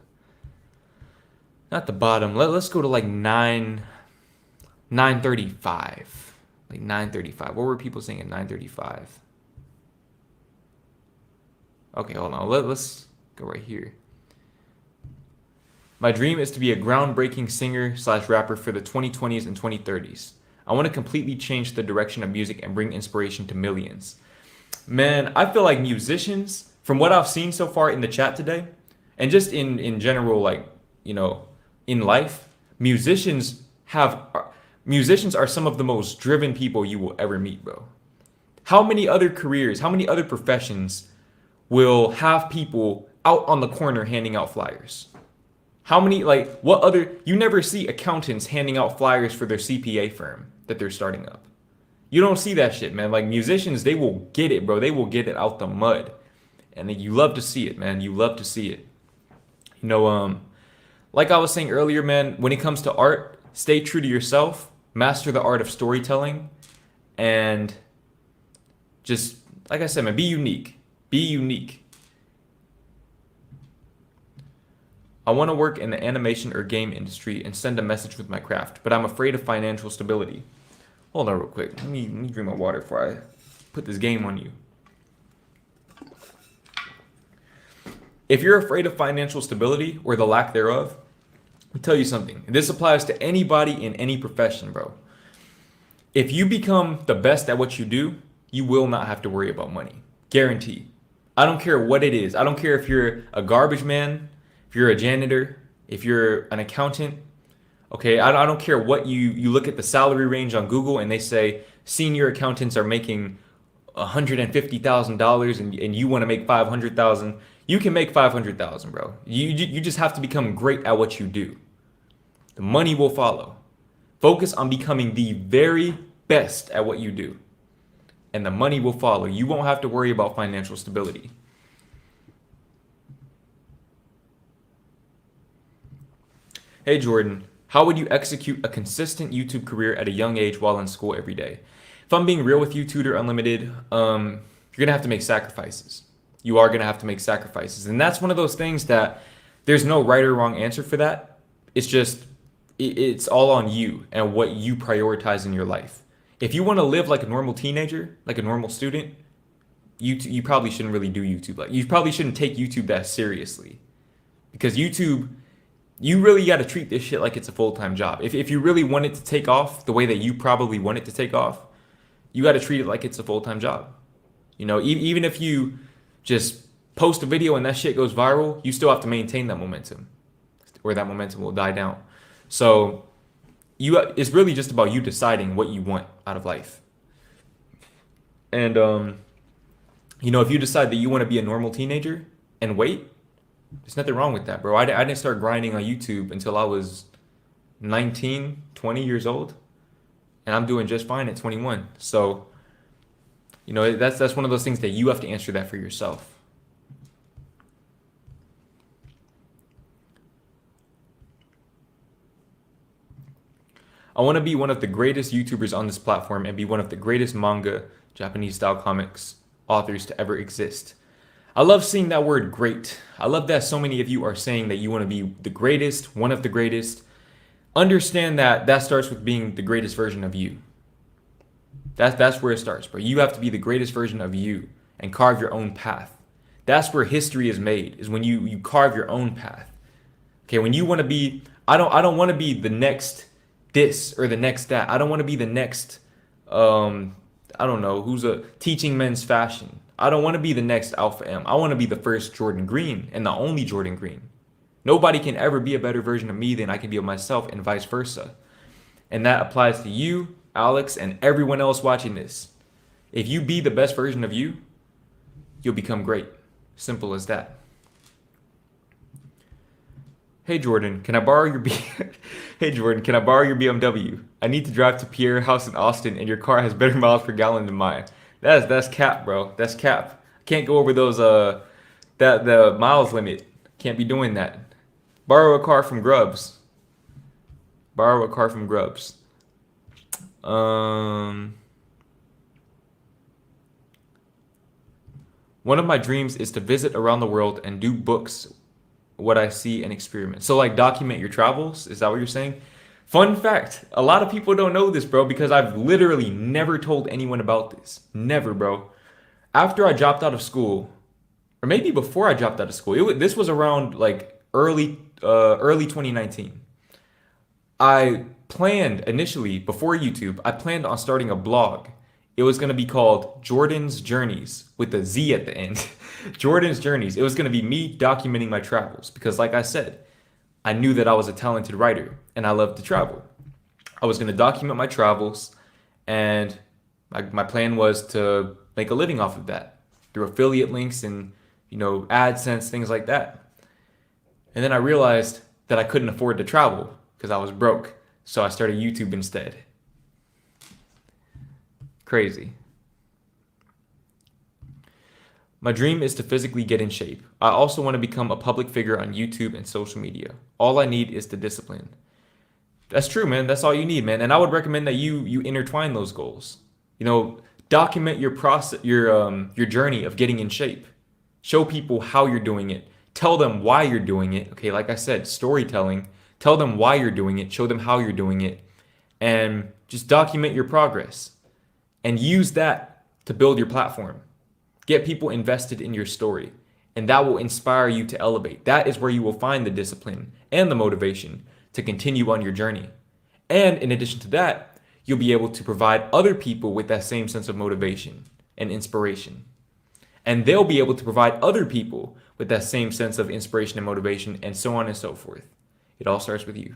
not the bottom. Let's go to like 935. Like 935. What were people saying at 935? Okay, hold on. Let's go right here. My dream is to be a groundbreaking singer/rapper for the 2020s and 2030s. I want to completely change the direction of music and bring inspiration to millions. Man, I feel like musicians, from what I've seen so far in the chat today, and just in general, like, in life, musicians are some of the most driven people you will ever meet, bro. How many other careers, how many other professions will have people out on the corner handing out flyers? How many, like, you never see accountants handing out flyers for their CPA firm that they're starting up. You don't see that shit, man. Like, musicians, they will get it, bro. They will get it out the mud. And you love to see it, man. You love to see it. Like I was saying earlier, man, when it comes to art, stay true to yourself. Master the art of storytelling, and just, like I said, man, be unique. Be unique. I want to work in the animation or game industry and send a message with my craft, but I'm afraid of financial stability. Hold on real quick. Let me drink my water before I put this game on you. If you're afraid of financial stability or the lack thereof, let me tell you something. This applies to anybody in any profession, bro. If you become the best at what you do, you will not have to worry about money. Guarantee. I don't care what it is. I don't care if you're a garbage man, if you're a janitor, if you're an accountant. Okay, I don't care what you look at the salary range on Google and they say senior accountants are making $150,000 and you want to make $500,000. You can make $500,000, bro. You just have to become great at what you do. The money will follow. Focus on becoming the very best at what you do, and the money will follow. You won't have to worry about financial stability. Hey Jordan, how would you execute a consistent YouTube career at a young age while in school every day? If I'm being real with you, Tutor Unlimited, you're gonna have to make sacrifices. You are gonna have to make sacrifices, and that's one of those things that there's no right or wrong answer for that. It's just it's all on you and what you prioritize in your life. If you want to live like a normal teenager, like a normal student, you probably shouldn't really do YouTube. Like you probably shouldn't take YouTube that seriously because YouTube, you really got to treat this shit like it's a full-time job. If you really want it to take off the way that you probably want it to take off, you got to treat it like it's a full-time job. Even if you just post a video and that shit goes viral, you still have to maintain that momentum, or that momentum will die down. So it's really just about you deciding what you want out of life. And if you decide that you want to be a normal teenager and wait, there's nothing wrong with that, bro. I didn't start grinding on YouTube until I was 19, 20 years old, and I'm doing just fine at 21. So, that's one of those things that you have to answer that for yourself. I want to be one of the greatest YouTubers on this platform and be one of the greatest manga, Japanese style comics authors to ever exist. I love seeing that word great. I love that so many of you are saying that you want to be the greatest, one of the greatest. Understand that starts with being the greatest version of you. That's where it starts, bro. You have to be the greatest version of you and carve your own path. That's where history is made, is when you carve your own path. Okay, when you want to be, I don't want to be the next this or the next that. I don't want to be the next I don't know, who's teaching men's fashion. I don't want to be the next Alpha M. I want to be the first Jordan Green and the only Jordan Green. Nobody can ever be a better version of me than I can be of myself, and vice versa. And that applies to you, Alex, and everyone else watching this. If you be the best version of you, you'll become great. Simple as that. Hey Jordan, can I borrow your Hey Jordan, can I borrow your BMW? I need to drive to Pierre House in Austin, and your car has better miles per gallon than mine. That's cap, bro. That's cap. Can't go over those the miles limit. Can't be doing that. Borrow a car from Grubs. Borrow a car from Grubs. One of my dreams is to visit around the world and do books what I see and experiment. So like document your travels, is that what you're saying? Fun fact, a lot of people don't know this, bro, because I've literally never told anyone about this. Never, bro. After I dropped out of school, or maybe before I dropped out of school, this was around like early 2019. I planned initially, before YouTube, I planned on starting a blog. It was going to be called Jordan's Journeys with a Z at the end. Jordan's Journeys. It was going to be me documenting my travels because, like I said, I knew that I was a talented writer and I loved to travel. I was going to document my travels, and my plan was to make a living off of that through affiliate links and, AdSense, things like that. And then I realized that I couldn't afford to travel because I was broke. So I started YouTube instead. Crazy. My dream is to physically get in shape. I also want to become a public figure on YouTube and social media. All I need is the discipline. That's true, man. That's all you need, man. And I would recommend that you intertwine those goals. Document your process, your journey of getting in shape. Show people how you're doing it. Tell them why you're doing it. Okay, like I said, storytelling. Tell them why you're doing it. Show them how you're doing it. And just document your progress. And use that to build your platform. Get people invested in your story. And that will inspire you to elevate. That is where you will find the discipline and the motivation to continue on your journey. And in addition to that, you'll be able to provide other people with that same sense of motivation and inspiration. And they'll be able to provide other people with that same sense of inspiration and motivation, and so on and so forth. It all starts with you.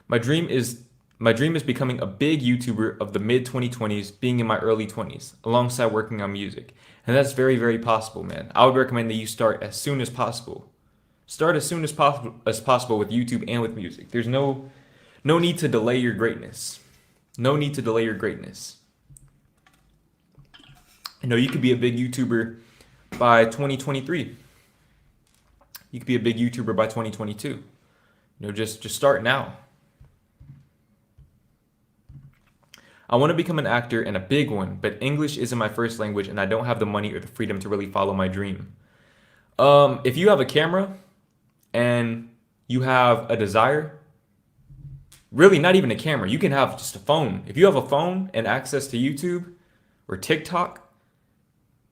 My dream is becoming a big YouTuber of the mid-2020s, being in my early 20s, alongside working on music. And that's very, very possible, man. I would recommend that you start as soon as possible. Start as soon as possible with YouTube and with music. There's no need to delay your greatness. No need to delay your greatness. You could be a big YouTuber by 2023. You could be a big YouTuber by 2022. Just start now. I want to become an actor and a big one, but English isn't my first language and I don't have the money or the freedom to really follow my dream. If you have a camera and you have a desire, really not even a camera, you can have just a phone. If you have a phone and access to YouTube or TikTok,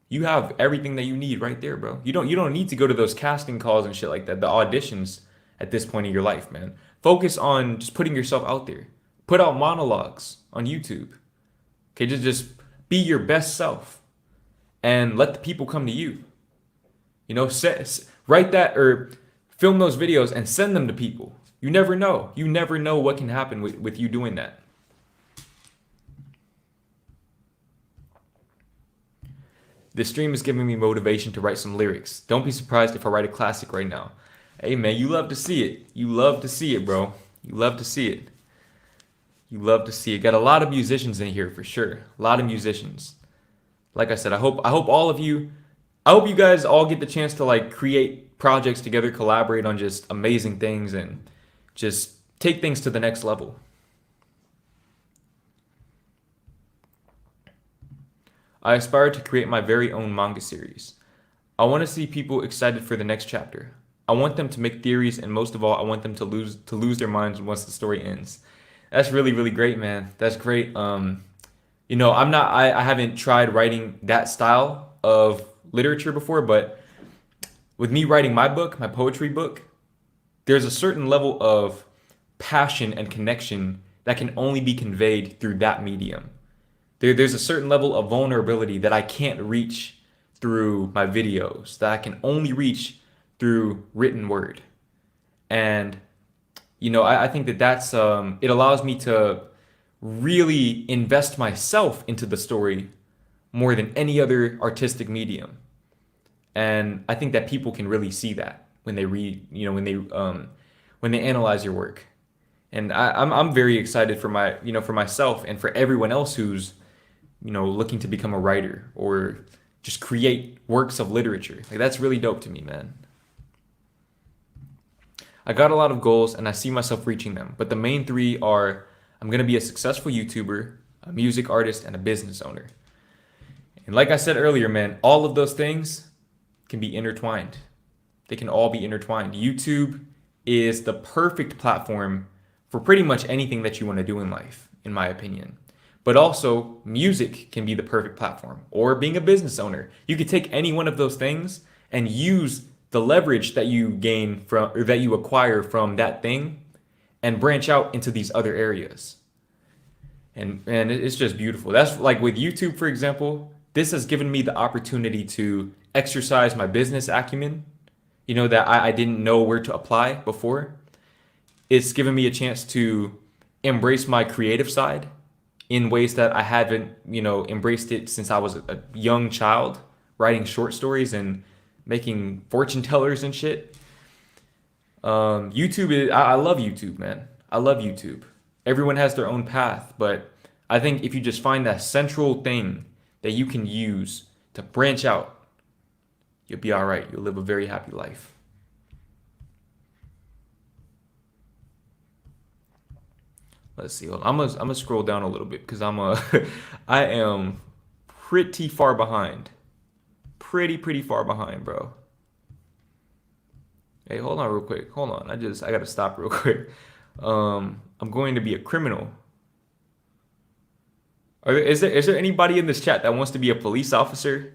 you have everything that you need right there, bro. You don't need to go to those casting calls and shit like that, the auditions at this point in your life, man. Focus on just putting yourself out there. Put out monologues on YouTube. Okay, just be your best self and let the people come to you. You know, write that or film those videos and send them to people. You never know. You never know what can happen with you doing that. This stream is giving me motivation to write some lyrics. Don't be surprised if I write a classic right now. Hey man, you love to see it. You love to see it, bro. You love to see it. You love to see it. Got a lot of musicians in here for sure. A lot of musicians. Like I said, I hope all of you, I hope you guys all get the chance to like create projects together, collaborate on just amazing things and just take things to the next level. I aspire to create my very own manga series. I want to see people excited for the next chapter. I want them to make theories, and most of all, I want them to lose their minds once the story ends. That's really, really great, man. That's great. You know, I haven't tried writing that style of literature before, but with me writing my book, my poetry book, there's a certain level of passion and connection that can only be conveyed through that medium. There's a certain level of vulnerability that I can't reach through my videos, that I can only reach through written word. And, you know, I think that's, it allows me to really invest myself into the story more than any other artistic medium. And I think that people can really see that when they read, you know, when they analyze your work. And I'm very excited for for myself and for everyone else who's, you know, looking to become a writer or just create works of literature. Like that's really dope to me, man. I got a lot of goals and I see myself reaching them, but the main three are I'm going to be a successful YouTuber, a music artist, and a business owner. And like I said earlier, man, all of those things can be intertwined. They can all be intertwined. YouTube is the perfect platform for pretty much anything that you want to do in life, in my opinion. But also, music can be the perfect platform, or being a business owner. You could take any one of those things and use the leverage that you gain from, or that you acquire from that thing, and branch out into these other areas. And it's just beautiful. That's like with YouTube, for example, this has given me the opportunity to exercise my business acumen, you know, that I didn't know where to apply before. It's given me a chance to embrace my creative side in ways that I haven't, you know, embraced it since I was a young child, writing short stories and making fortune tellers and shit. I love YouTube, man. I love YouTube. Everyone has their own path, but I think if you just find that central thing that you can use to branch out, you'll be all right. You'll live a very happy life. Let's see. I'm gonna scroll down a little bit because I am pretty far behind. Pretty far behind, bro. Hey, hold on real quick. Hold on. I gotta stop real quick. I'm going to be a criminal. Is there anybody in this chat that wants to be a police officer?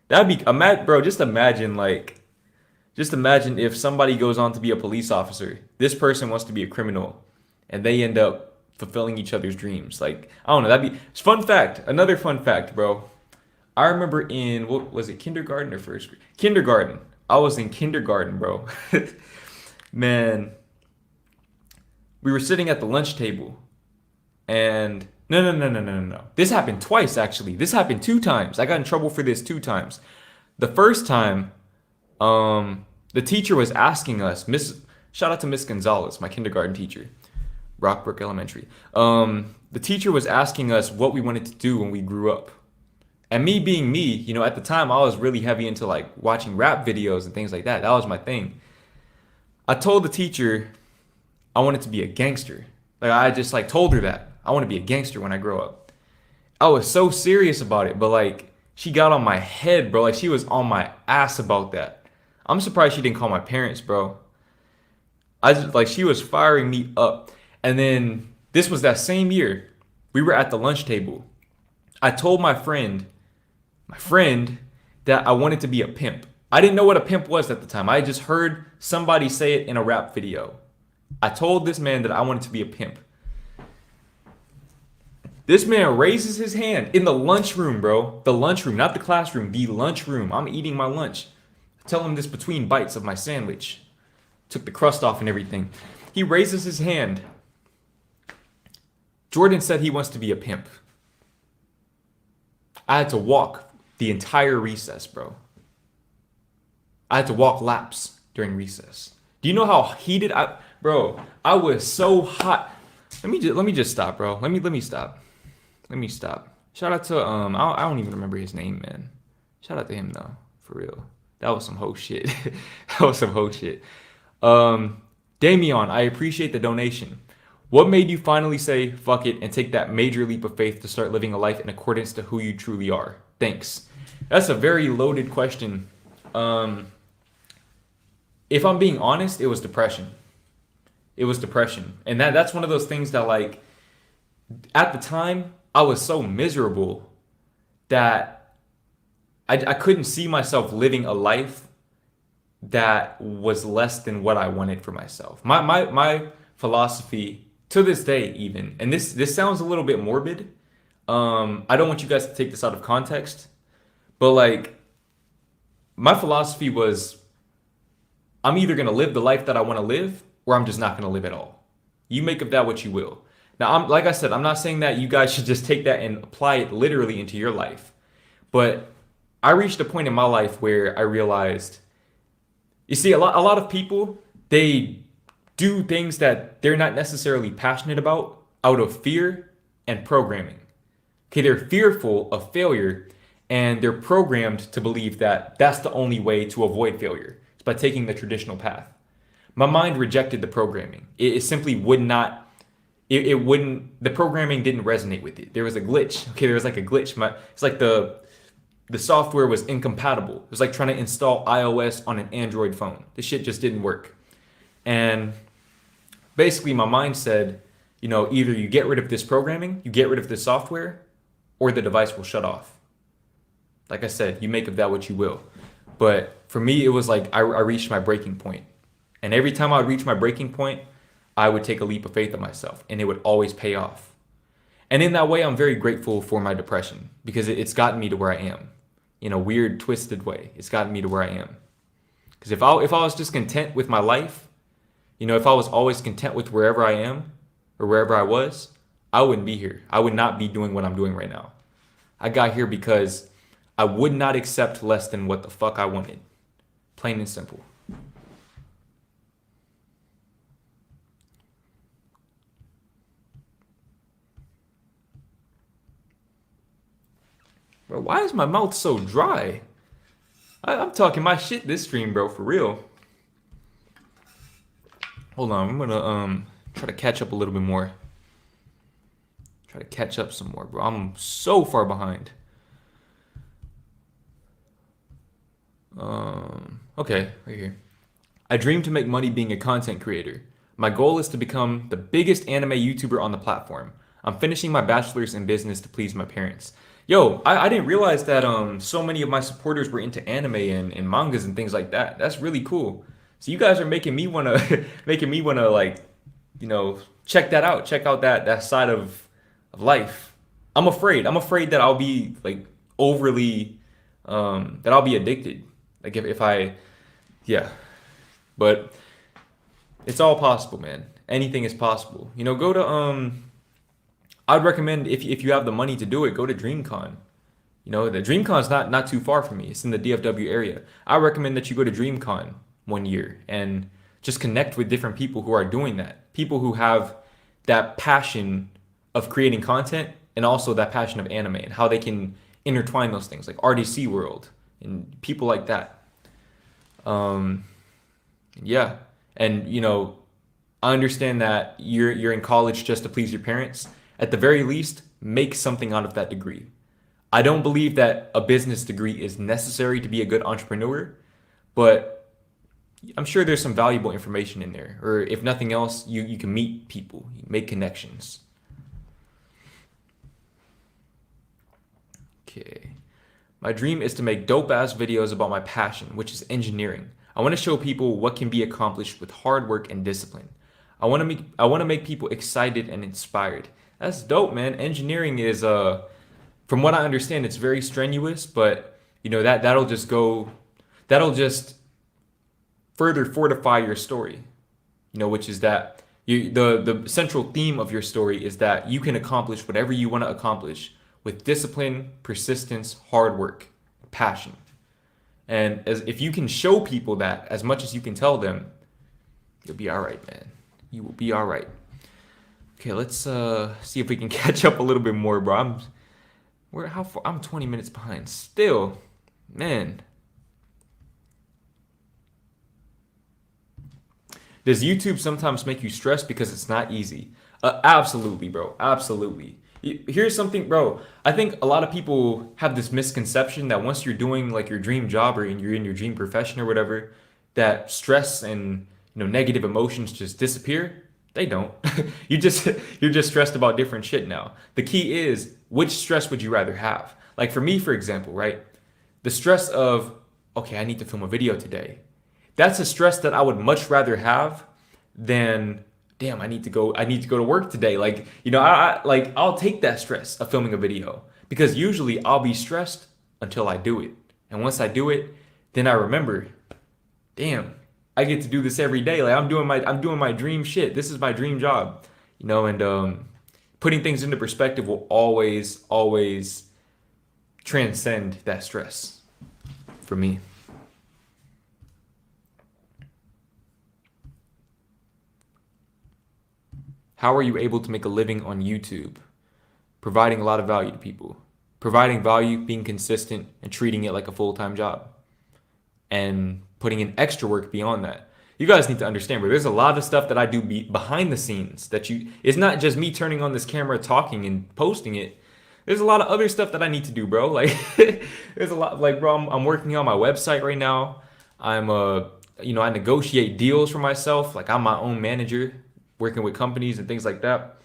That'd be bro. Just imagine if somebody goes on to be a police officer. This person wants to be a criminal, and they end up fulfilling each other's dreams. Like, I don't know, fun fact. Another fun fact, bro. I remember in, what was it, kindergarten or first grade? Kindergarten. I was in kindergarten, bro. Man, we were sitting at the lunch table and no. This happened twice, actually. This happened 2 times. I got in trouble for this 2 times. The first time, the teacher was asking us, shout out to Miss Gonzalez, my kindergarten teacher. Rockbrook Elementary. The teacher was asking us what we wanted to do when we grew up. And me being me, you know, at the time I was really heavy into like watching rap videos and things like that. That was my thing. I told the teacher I wanted to be a gangster. Like I just like told her that I want to be a gangster when I grow up. I was so serious about it, but like she got on my head, bro. Like she was on my ass about that. I'm surprised she didn't call my parents, bro. I just like she was firing me up. And then this was that same year. We were at the lunch table. I told my friend that I wanted to be a pimp. I didn't know what a pimp was at the time. I just heard somebody say it in a rap video. I told this man that I wanted to be a pimp. This man raises his hand in the lunchroom, bro. The lunchroom, not the classroom, the lunchroom. I'm eating my lunch. I tell him this between bites of my sandwich. Took the crust off and everything. He raises his hand. Jordan said he wants to be a pimp. I had to walk the entire recess, bro. I had to walk laps during recess. Do you know how heated bro, I was so hot. Let me just stop, bro. Let me stop. Let me stop. Shout out to I don't even remember his name, man. Shout out to him though, for real. That was some hoe shit. That was some hoe shit. Dameon, I appreciate the donation. What made you finally say fuck it and take that major leap of faith to start living a life in accordance to who you truly are? Thanks. That's a very loaded question. If I'm being honest, it was depression. It was depression. And that's one of those things that like at the time I was so miserable that I couldn't see myself living a life that was less than what I wanted for myself. My philosophy to this day even, and this sounds a little bit morbid. I don't want you guys to take this out of context, but like my philosophy was I'm either going to live the life that I want to live or I'm just not going to live at all. You make of that what you will. Now, like I said, I'm not saying that you guys should just take that and apply it literally into your life. But I reached a point in my life where I realized, you see, a lot of people, they do things that they're not necessarily passionate about out of fear and programming. Okay, they're fearful of failure and they're programmed to believe that that's the only way to avoid failure. It's by taking the traditional path. My mind rejected the programming. It simply would not, it wouldn't, the programming didn't resonate with it. There was a glitch. Okay, there was like a glitch. It's like the software was incompatible. It was like trying to install iOS on an Android phone. The shit just didn't work. And basically my mind said, either you get rid of this programming, you get rid of this software, or the device will shut off. Like I said, you make of that what you will. But for me, it was like I reached my breaking point. And every time I would reach my breaking point, I would take a leap of faith on myself and it would always pay off. And in that way, I'm very grateful for my depression because it's gotten me to where I am. In a weird, twisted way, it's gotten me to where I am. Because if I was just content with my life, if I was always content with wherever I am or wherever I was, I wouldn't be here. I would not be doing what I'm doing right now. I got here because I would not accept less than what the fuck I wanted. Plain and simple. Bro, why is my mouth so dry? I'm talking my shit this stream, bro, for real. Hold on, I'm gonna try to catch up a little bit more. Try to catch up some more, bro. I'm so far behind. Okay, right here. I dream to make money being a content creator. My goal is to become the biggest anime YouTuber on the platform. I'm finishing my bachelor's in business to please my parents. Yo, I didn't realize that so many of my supporters were into anime and mangas and things like that. That's really cool. So you guys are making me wanna like, check that out. Check out that side of life. I'm afraid that I'll be like overly that I'll be addicted. Like if I yeah. But it's all possible, man. Anything is possible. Go to I'd recommend if you have the money to do it, go to DreamCon. The DreamCon's not too far from me. It's in the DFW area. I recommend that you go to DreamCon one year and just connect with different people who are doing that. People who have that passion of creating content and also that passion of anime and how they can intertwine those things, like RDC World and people like that. Yeah. And I understand that you're in college just to please your parents. At the very least, make something out of that degree. I don't believe that a business degree is necessary to be a good entrepreneur, but I'm sure there's some valuable information in there. Or if nothing else, you can meet people, make connections. Okay. My dream is to make dope ass videos about my passion, which is engineering. I want to show people what can be accomplished with hard work and discipline. I want to make people excited and inspired. That's dope, man. Engineering is from what I understand, it's very strenuous, but that'll just further fortify your story. Which is that the central theme of your story is that you can accomplish whatever you want to accomplish with discipline, persistence, hard work, passion. And if you can show people that as much as you can tell them, you'll be all right, man. You will be all right. Okay, let's see if we can catch up a little bit more, bro. How far? I'm 20 minutes behind. Still, man. Does YouTube sometimes make you stressed because it's not easy? Absolutely, bro. Absolutely. Here's something, bro. I think a lot of people have this misconception that once you're doing like your dream job or you're in your dream profession or whatever, that stress and negative emotions just disappear. They don't. You're just stressed about different shit now. The key is which stress would you rather have? Like for me, for example, right? The stress of, okay, I need to film a video today. That's a stress that I would much rather have than, damn, I need to go to work today. Like, I'll take that stress of filming a video because usually I'll be stressed until I do it. And once I do it, then I remember, damn, I get to do this every day. Like I'm doing my dream shit. This is my dream job. And putting things into perspective will always transcend that stress for me. How are you able to make a living on YouTube? Providing a lot of value to people. Providing value, being consistent, and treating it like a full-time job. And putting in extra work beyond that. You guys need to understand, bro. There's a lot of stuff that I do behind the scenes it's not just me turning on this camera, talking and posting it. There's a lot of other stuff that I need to do, bro. Like, there's a lot, like, bro, I'm working on my website right now. I negotiate deals for myself. Like, I'm my own manager, working with companies and things like that.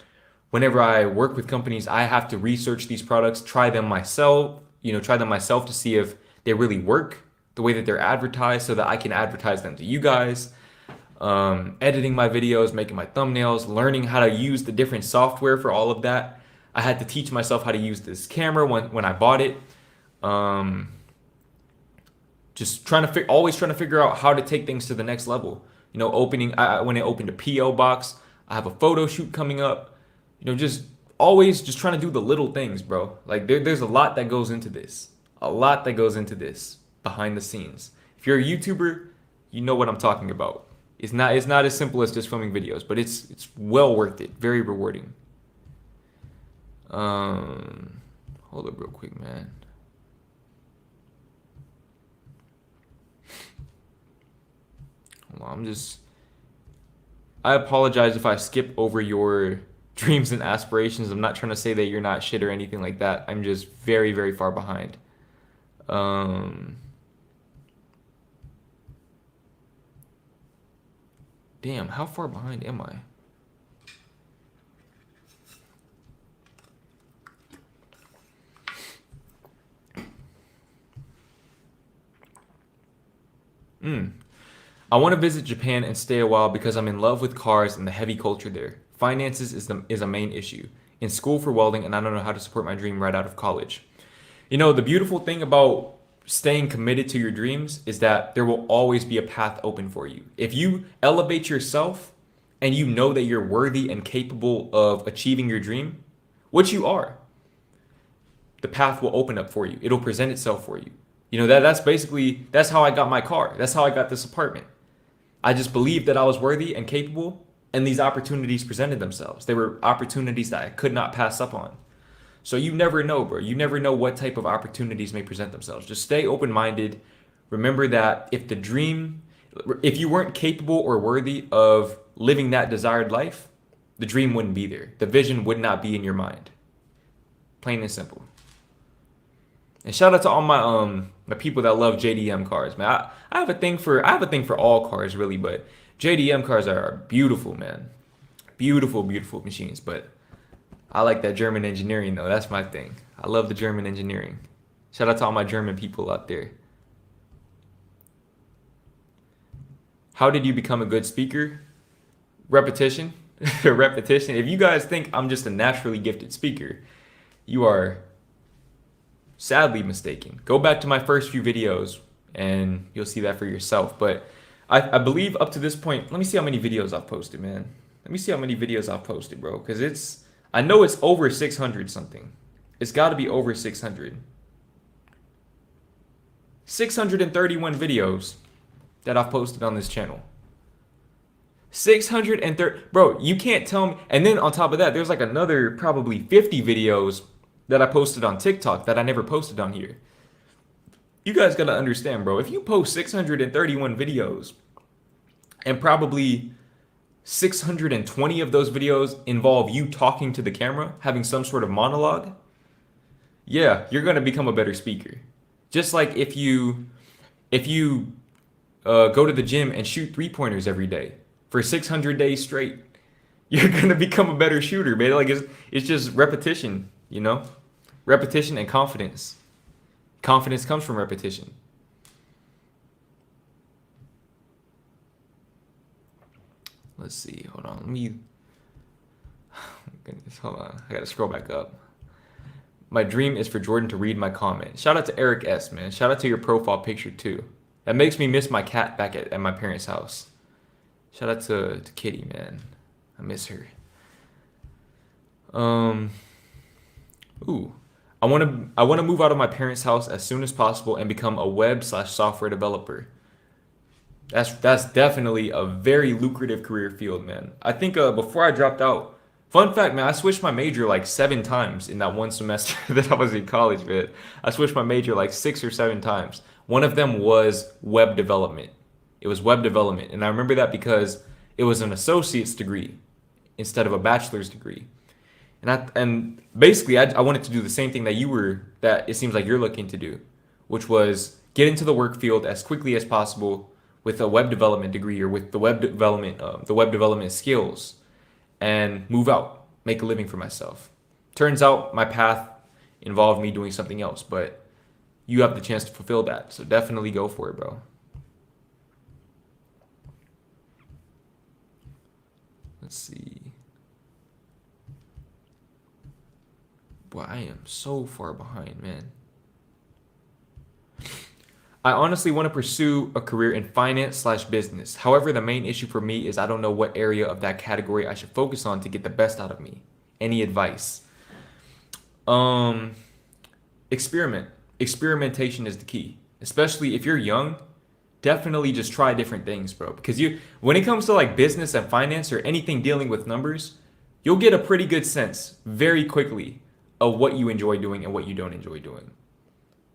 Whenever I work with companies, I have to research these products, try them myself to see if they really work the way that they're advertised so that I can advertise them to you guys. Editing my videos, making my thumbnails, learning how to use the different software for all of that. I had to teach myself how to use this camera when I bought it. Just always trying to figure out how to take things to the next level. When I opened a PO box, I have a photo shoot coming up. Just always just trying to do the little things, bro. Like there's a lot that goes into this. A lot that goes into this behind the scenes. If you're a YouTuber, you know what I'm talking about. It's not as simple as just filming videos, but it's well worth it. Very rewarding. Hold up real quick, man. Hold on, I apologize if I skip over your dreams and aspirations. I'm not trying to say that you're not shit or anything like that. I'm just very, very far behind. Damn, how far behind am I? I want to visit Japan and stay a while because I'm in love with cars and the heavy culture there. Finances is a main issue. In school for welding, and I don't know how to support my dream right out of college. The beautiful thing about staying committed to your dreams is that there will always be a path open for you. If you elevate yourself and you know that you're worthy and capable of achieving your dream, which you are, the path will open up for you. It'll present itself for you. That's how I got my car. That's how I got this apartment. I just believed that I was worthy and capable, and these opportunities presented themselves. They were opportunities that I could not pass up on. So you never know, bro. You never know what type of opportunities may present themselves. Just stay open-minded. Remember that if you weren't capable or worthy of living that desired life, the dream wouldn't be there. The vision would not be in your mind. Plain and simple. And shout out to all my people that love JDM cars, man. I have a thing for all cars really, but JDM cars are beautiful, man. Beautiful, beautiful machines. But I like that German engineering though. That's my thing. I love the German engineering. Shout out to all my German people out there. How did you become a good speaker? Repetition. Repetition. If you guys think I'm just a naturally gifted speaker, you are sadly mistaken. Go back to my first few videos and you'll see that for yourself. But I believe up to this point, let me see how many videos I've posted, man. Let me see how many videos I've posted, bro. Because I know it's over 600 something. It's got to be over 600. 631 videos that I've posted on this channel. 630, bro, you can't tell me. And then on top of that, there's like another probably 50 videos that I posted on TikTok that I never posted on here. You guys gotta understand, bro. If you post 631 videos and probably 620 of those videos involve you talking to the camera, having some sort of monologue, yeah, you're gonna become a better speaker. Just like if you go to the gym and shoot 3-pointers every day for 600 days straight, you're gonna become a better shooter, man. Like it's just repetition, you know? Repetition and confidence. Confidence comes from repetition. Let's see. Hold on. Let me. Oh, goodness, hold on. I gotta scroll back up. My dream is for Jordan to read my comment. Shout out to Eric S, man. Shout out to your profile picture too. That makes me miss my cat back at my parents' house. Shout out to Kitty, man. I miss her. Ooh. I want to move out of my parents' house as soon as possible and become a web/software developer. That's definitely a very lucrative career field, man. I think before I dropped out, fun fact, man, I switched my major like 7 times in that one semester that I was in college, man. I switched my major like 6 or 7 times. One of them was web development. It was web development, and I remember that it was an associate's degree instead of a bachelor's degree. And basically I wanted to do the same thing that it seems like you're looking to do, which was get into the work field as quickly as possible with a web development degree or with the web development skills, and move out, make a living for myself. Turns out my path involved me doing something else, but you have the chance to fulfill that, so definitely go for it, bro. Let's see. Boy, I am so far behind, man. I honestly want to pursue a career in finance/business. However, the main issue for me is I don't know what area of that category I should focus on to get the best out of me. Any advice? Experiment. Experimentation is the key. Especially if you're young, definitely just try different things, bro. Because when it comes to like business and finance or anything dealing with numbers, you'll get a pretty good sense very quickly of what you enjoy doing and what you don't enjoy doing.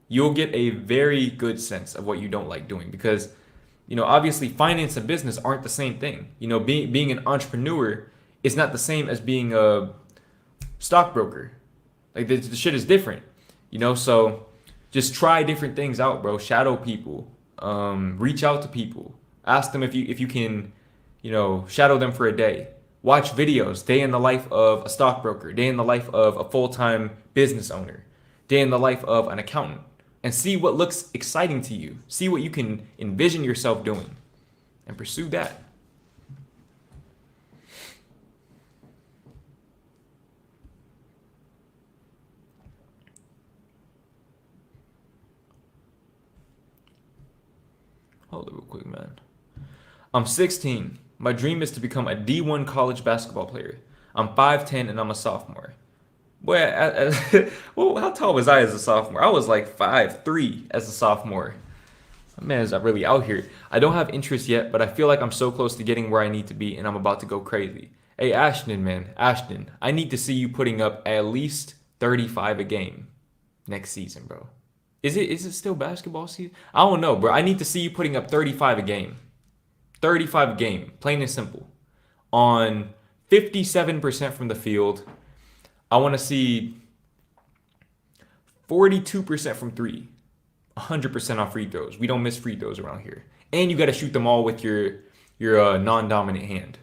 You'll get a very good sense of what you don't like doing because, obviously finance and business aren't the same thing. Being an entrepreneur is not the same as being a stockbroker. Like the shit is different, so just try different things out, bro. Shadow people, reach out to people, ask them if you can, shadow them for a day. Watch videos, day in the life of a stockbroker, day in the life of a full-time business owner, day in the life of an accountant, and see what looks exciting to you. See what you can envision yourself doing and pursue that. Hold it real quick, man. I'm 16. My dream is to become a D1 college basketball player. I'm 5'10" and I'm a sophomore. Boy, well, how tall was I as a sophomore? I was like 5'3" as a sophomore. Man, is that really out here? I don't have interest yet, but I feel like I'm so close to getting where I need to be and I'm about to go crazy. Hey, Ashton, man. Ashton, I need to see you putting up at least 35 a game next season, bro. Is it still basketball season? I don't know, bro. I need to see you putting up 35 a game. 35 a game, plain and simple. On 57% from the field. I want to see 42% from three, 100% on free throws. We don't miss free throws around here. And you got to shoot them all with your non-dominant hand.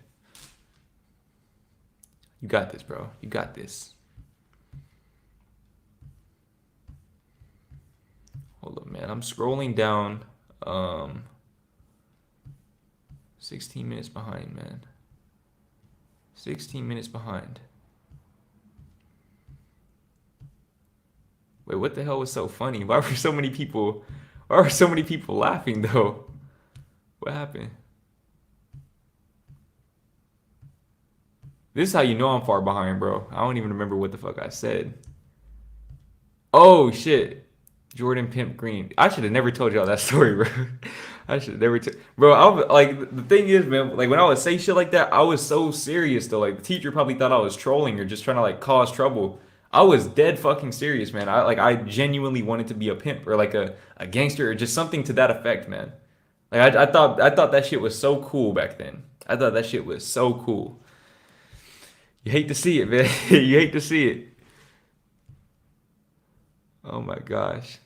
You got this, bro. You got this. Hold up, man. I'm scrolling down. 16 minutes behind, man. 16 minutes behind. Wait, what the hell was so funny? Why were so many people laughing though? What happened? This is how you know I'm far behind, bro. I don't even remember what the fuck I said. Oh shit. Jordan Pimp Green. I should have never told y'all that story, bro. I should have never bro, I was like, the thing is, man, like when I would say shit like that, I was so serious though. Like the teacher probably thought I was trolling or just trying to like cause trouble. I was dead fucking serious, man. I genuinely wanted to be a pimp or like a gangster or just something to that effect, man. Like I thought that shit was so cool back then. I thought that shit was so cool. You hate to see it, man. You hate to see it. Oh my gosh.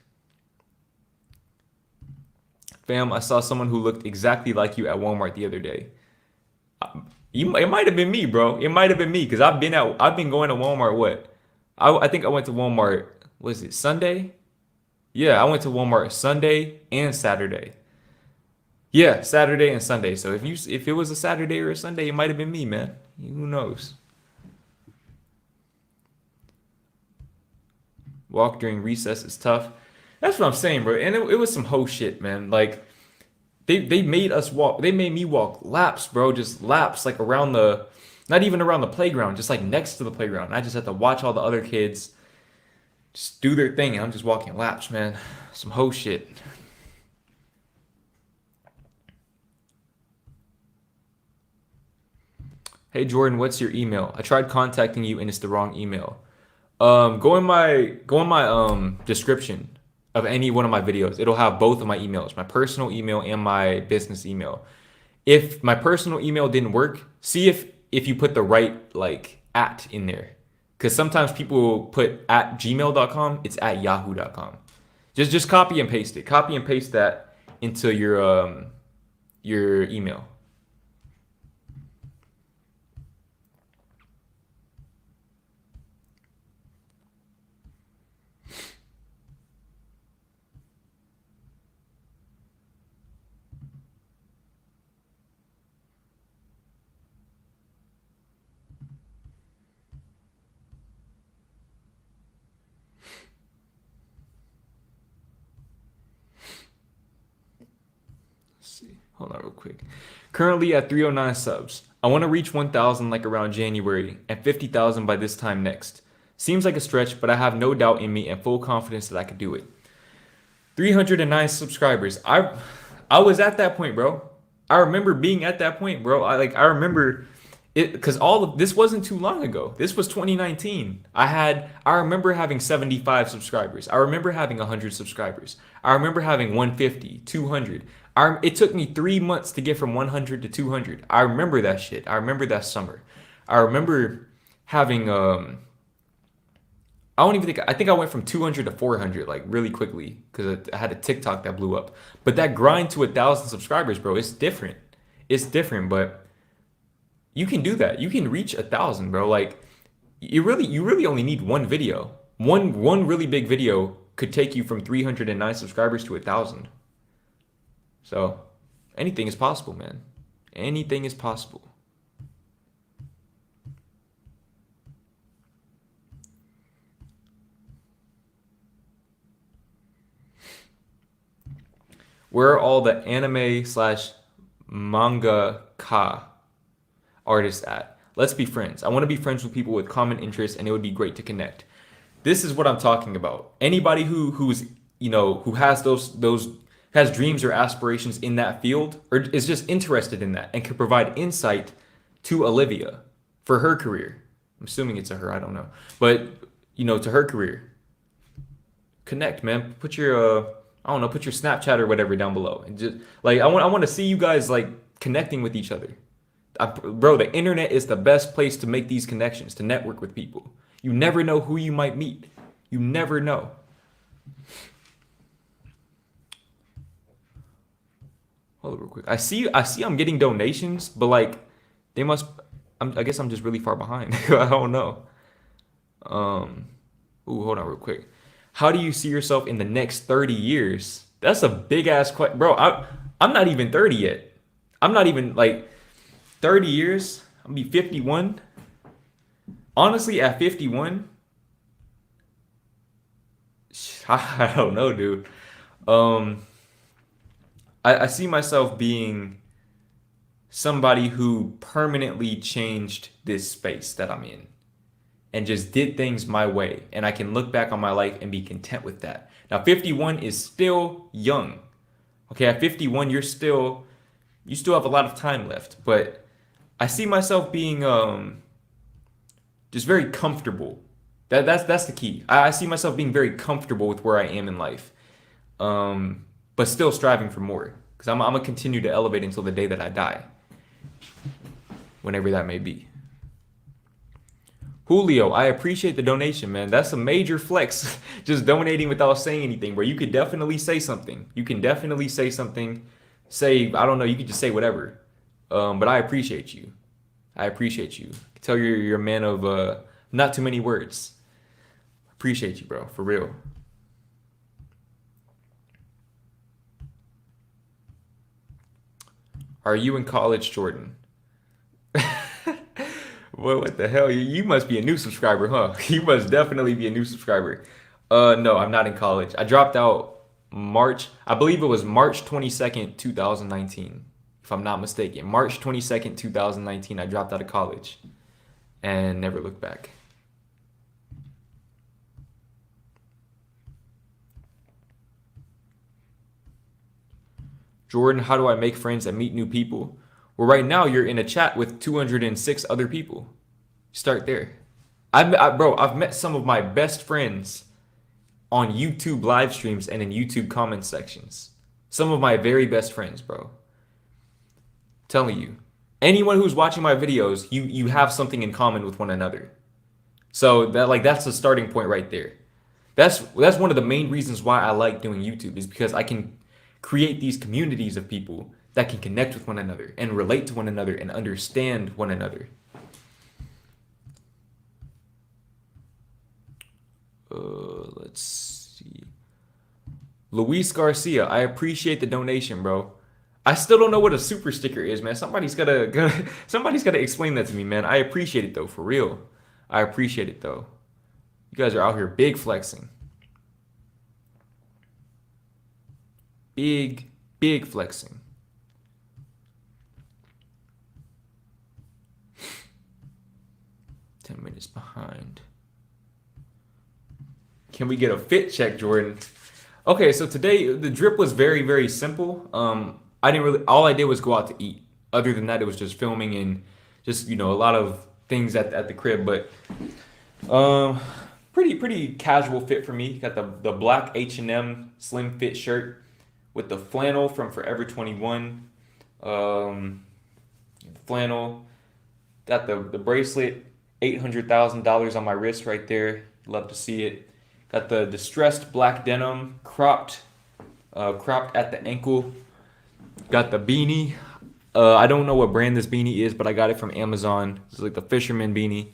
Fam, I saw someone who looked exactly like you at Walmart the other day. It might have been me, bro. It might have been me because I've been going to Walmart. What? I think I went to Walmart. Was it Sunday? Yeah, I went to Walmart Sunday and Saturday. Yeah, Saturday and Sunday. So if it was a Saturday or a Sunday, it might have been me, man. Who knows? Walk during recess is tough. That's what I'm saying, bro. And it was some hoe shit, man. Like they made us walk. They made me walk laps, bro. Just laps, like around not even around the playground, just like next to the playground. And I just had to watch all the other kids just do their thing. And I'm just walking laps, man. Some hoe shit. Hey Jordan, what's your email? I tried contacting you and it's the wrong email. Go in my description of any one of my videos. It'll have both of my emails, my personal email and my business email. If my personal email didn't work, see if you put the right like at in there. Because sometimes people put at gmail.com, it's at yahoo.com. Just copy and paste it. Copy and paste that into your email. See. Hold on real quick. Currently at 309 subs. I want to reach 1,000 like around January and 50,000 by this time next. Seems like a stretch, but I have no doubt in me and full confidence that I could do it. 309 subscribers. I was at that point, bro. I remember being at that point, bro. I remember it because all of this wasn't too long ago. This was 2019. I remember having 75 subscribers. I remember having 100 subscribers. I remember having 150, 200. It took me 3 months to get from 100 to 200. I remember that shit. I remember that summer. I remember having I think I went from 200 to 400 like really quickly because I had a TikTok that blew up. But that grind to 1,000 subscribers, bro, it's different. It's different, but you can do that. You can reach 1,000, bro. Like you really only need one video. One really big video could take you from 309 subscribers to 1,000. So anything is possible, man. Anything is possible. Where are all the anime slash manga artists at? Let's be friends. I want to be friends with people with common interests, and it would be great to connect. This is what I'm talking about. Anybody who's who has those has dreams or aspirations in that field, or is just interested in that, and can provide insight to Olivia for her career. I'm assuming it's a her. I don't know, but to her career. Connect, man. Put your I don't know, put your Snapchat or whatever down below, and just like I want to see you guys like connecting with each other. Bro, the internet is the best place to make these connections, to network with people. You never know who you might meet. You never know. Hold on real quick. I see I'm getting donations, but like they must I guess I'm just really far behind. I don't know. Um Ooh, hold on real quick. How do you see yourself in the next 30 years? That's a big ass question. Bro, I'm not even 30 yet. I'm not even like 30 years. I'm gonna be 51. Honestly, at 51, I don't know, dude. Um I see myself being somebody who permanently changed this space that I'm in and just did things my way. And I can look back on my life and be content with that. Now, 51 is still young. Okay, at 51, you still have a lot of time left. But I see myself being just very comfortable. That's the key. I see myself being very comfortable with where I am in life, but still striving for more. Because I'm gonna continue to elevate until the day that I die, whenever that may be. Julio, I appreciate the donation, man. That's a major flex. Just donating without saying anything, bro. You could definitely say something. You can definitely say something. Say, I don't know, you could just say whatever. But I appreciate you. I appreciate you. I can tell you're a man of not too many words. Appreciate you, bro. For real. Are you in college, Jordan? Well, what the hell? You must be a new subscriber, huh? You must definitely be a new subscriber. No, I'm not in college. I dropped out March, I believe it was March 22nd, 2019, if I'm not mistaken. March 22nd, 2019, I dropped out of college and never looked back. Jordan, how do I make friends and meet new people? Well, right now you're in a chat with 206 other people. Start there. Bro, I've met some of my best friends on YouTube live streams and in YouTube comment sections. Some of my very best friends, bro. Telling you. Anyone who's watching my videos, you have something in common with one another. So that's the starting point right there. That's one of the main reasons why I like doing YouTube is because I can create these communities of people that can connect with one another and relate to one another and understand one another. Let's see. Luis Garcia, I appreciate the donation, bro. I still don't know what a super sticker is, man. Somebody's gotta explain that to me, man. I appreciate it though, for real. I appreciate it though. You guys are out here big flexing. Big flexing. Ten minutes behind. Can we get a fit check, Jordan? Okay, so today the drip was very simple. I didn't really. All I did was go out to eat. Other than that, it was just filming and just a lot of things at the crib. But um, pretty casual fit for me. Got the black H&M slim fit shirt with the flannel from Forever 21. Flannel. Got the bracelet. $800,000 on my wrist right there. Love to see it. Got the distressed black denim, cropped at the ankle. Got the beanie. I don't know what brand this beanie is, but I got it from Amazon. It's like the fisherman beanie.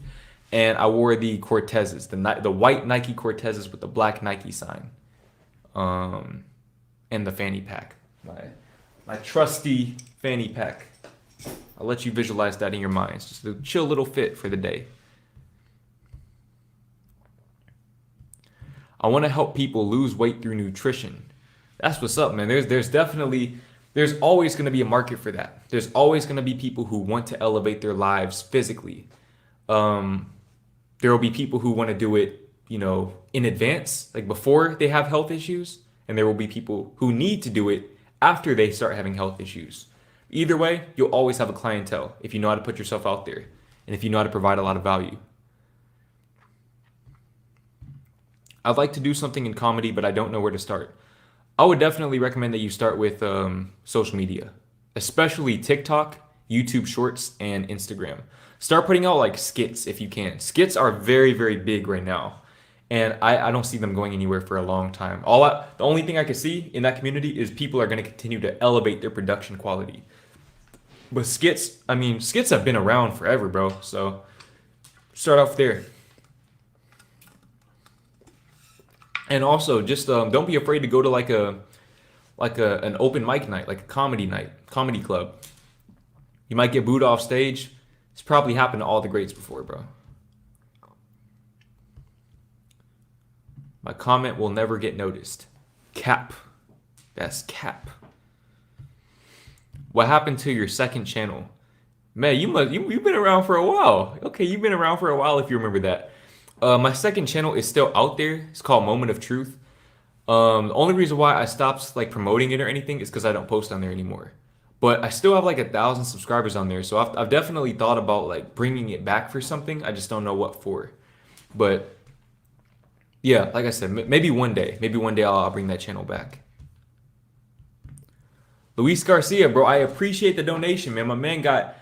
And I wore the Cortezes, the white Nike Cortezes with the black Nike sign. And the fanny pack. My trusty fanny pack. I'll let you visualize that in your minds. Just a chill little fit for the day. I want to help people lose weight through nutrition. That's what's up, man. There's always going to be a market for that. There's always going to be people who want to elevate their lives physically. There will be people who want to do it, in advance, like before they have health issues. And there will be people who need to do it after they start having health issues. Either way, you'll always have a clientele if you know how to put yourself out there and if you know how to provide a lot of value. I'd like to do something in comedy, but I don't know where to start. I would definitely recommend that you start with social media, especially TikTok, YouTube Shorts, and Instagram. Start putting out like skits if you can. Skits are very big right now. and I don't see them going anywhere for a long time. The only thing I can see in that community is people are going to continue to elevate their production quality. But skits, I mean, skits have been around forever, bro. So start off there. And also, just don't be afraid to go to like an open mic night, like a comedy night, comedy club. You might get booed off stage. It's probably happened to all the greats before, bro. My comment will never get noticed. Cap. That's cap. What happened to your second channel? Man, you've been around for a while. Okay, you've been around for a while if you remember that. My second channel is still out there. It's called Moment of Truth. The only reason why I stopped like promoting it or anything is because I don't post on there anymore. But I still have like 1,000 subscribers on there, so I've definitely thought about like bringing it back for something. I just don't know what for. But yeah, like I said, maybe one day, I'll bring that channel back. Luis Garcia, bro, I appreciate the donation, man. My man got,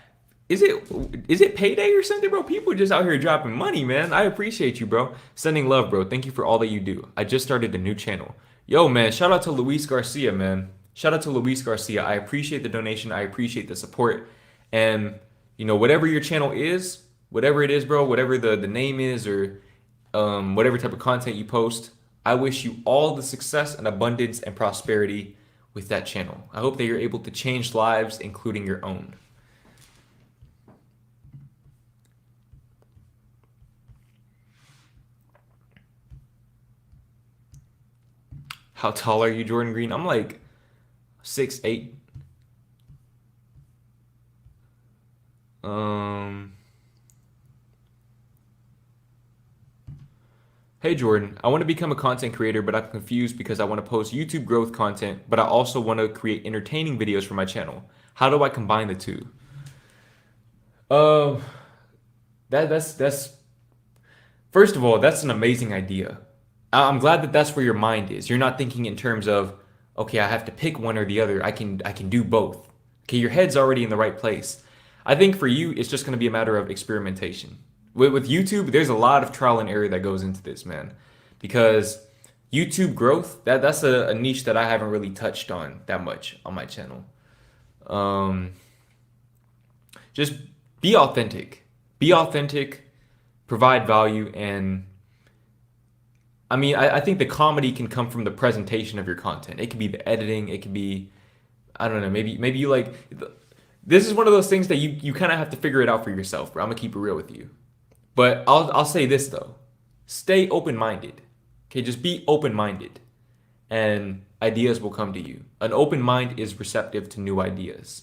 is it payday or something, bro? People just out here dropping money, man. I appreciate you, bro. Sending love, bro. Thank you for all that you do. I just started a new channel. Yo, man, shout out to Luis Garcia, man. Shout out to Luis Garcia. I appreciate the donation. I appreciate the support. And, you know, whatever your channel is, whatever it is, bro, whatever the name is or whatever type of content you post, I wish you all the success and abundance and prosperity with that channel. I hope that you're able to change lives, including your own. How tall are you, Jordan Green? I'm like 6'8". Hey Jordan, I want to become a content creator, but I'm confused because I want to post YouTube growth content, but I also want to create entertaining videos for my channel. How do I combine the two? Uh, that's first of all, that's an amazing idea. I'm glad that that's where your mind is. You're not thinking in terms of, okay, I have to pick one or the other. I can do both. Okay, your head's already in the right place. I think for you, it's just going to be a matter of experimentation. With YouTube, there's a lot of trial and error that goes into this, man. Because YouTube growth, that's a niche that I haven't really touched on that much on my channel. Um, just be authentic. Be authentic, provide value, and I mean, I think the comedy can come from the presentation of your content. It could be the editing. It could be, I don't know, maybe you like. This is one of those things that you kind of have to figure it out for yourself, bro. I'm gonna keep it real with you. But I'll say this though, stay open-minded. Okay, just be open-minded, and ideas will come to you. An open mind is receptive to new ideas.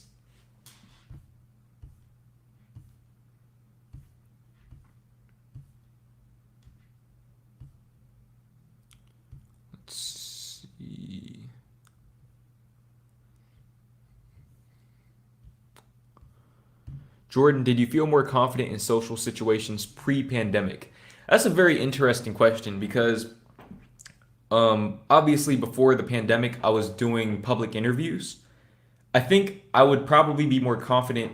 Let's see. Jordan, did you feel more confident in social situations pre-pandemic? That's a very interesting question because obviously before the pandemic, I was doing public interviews. I think I would probably be more confident.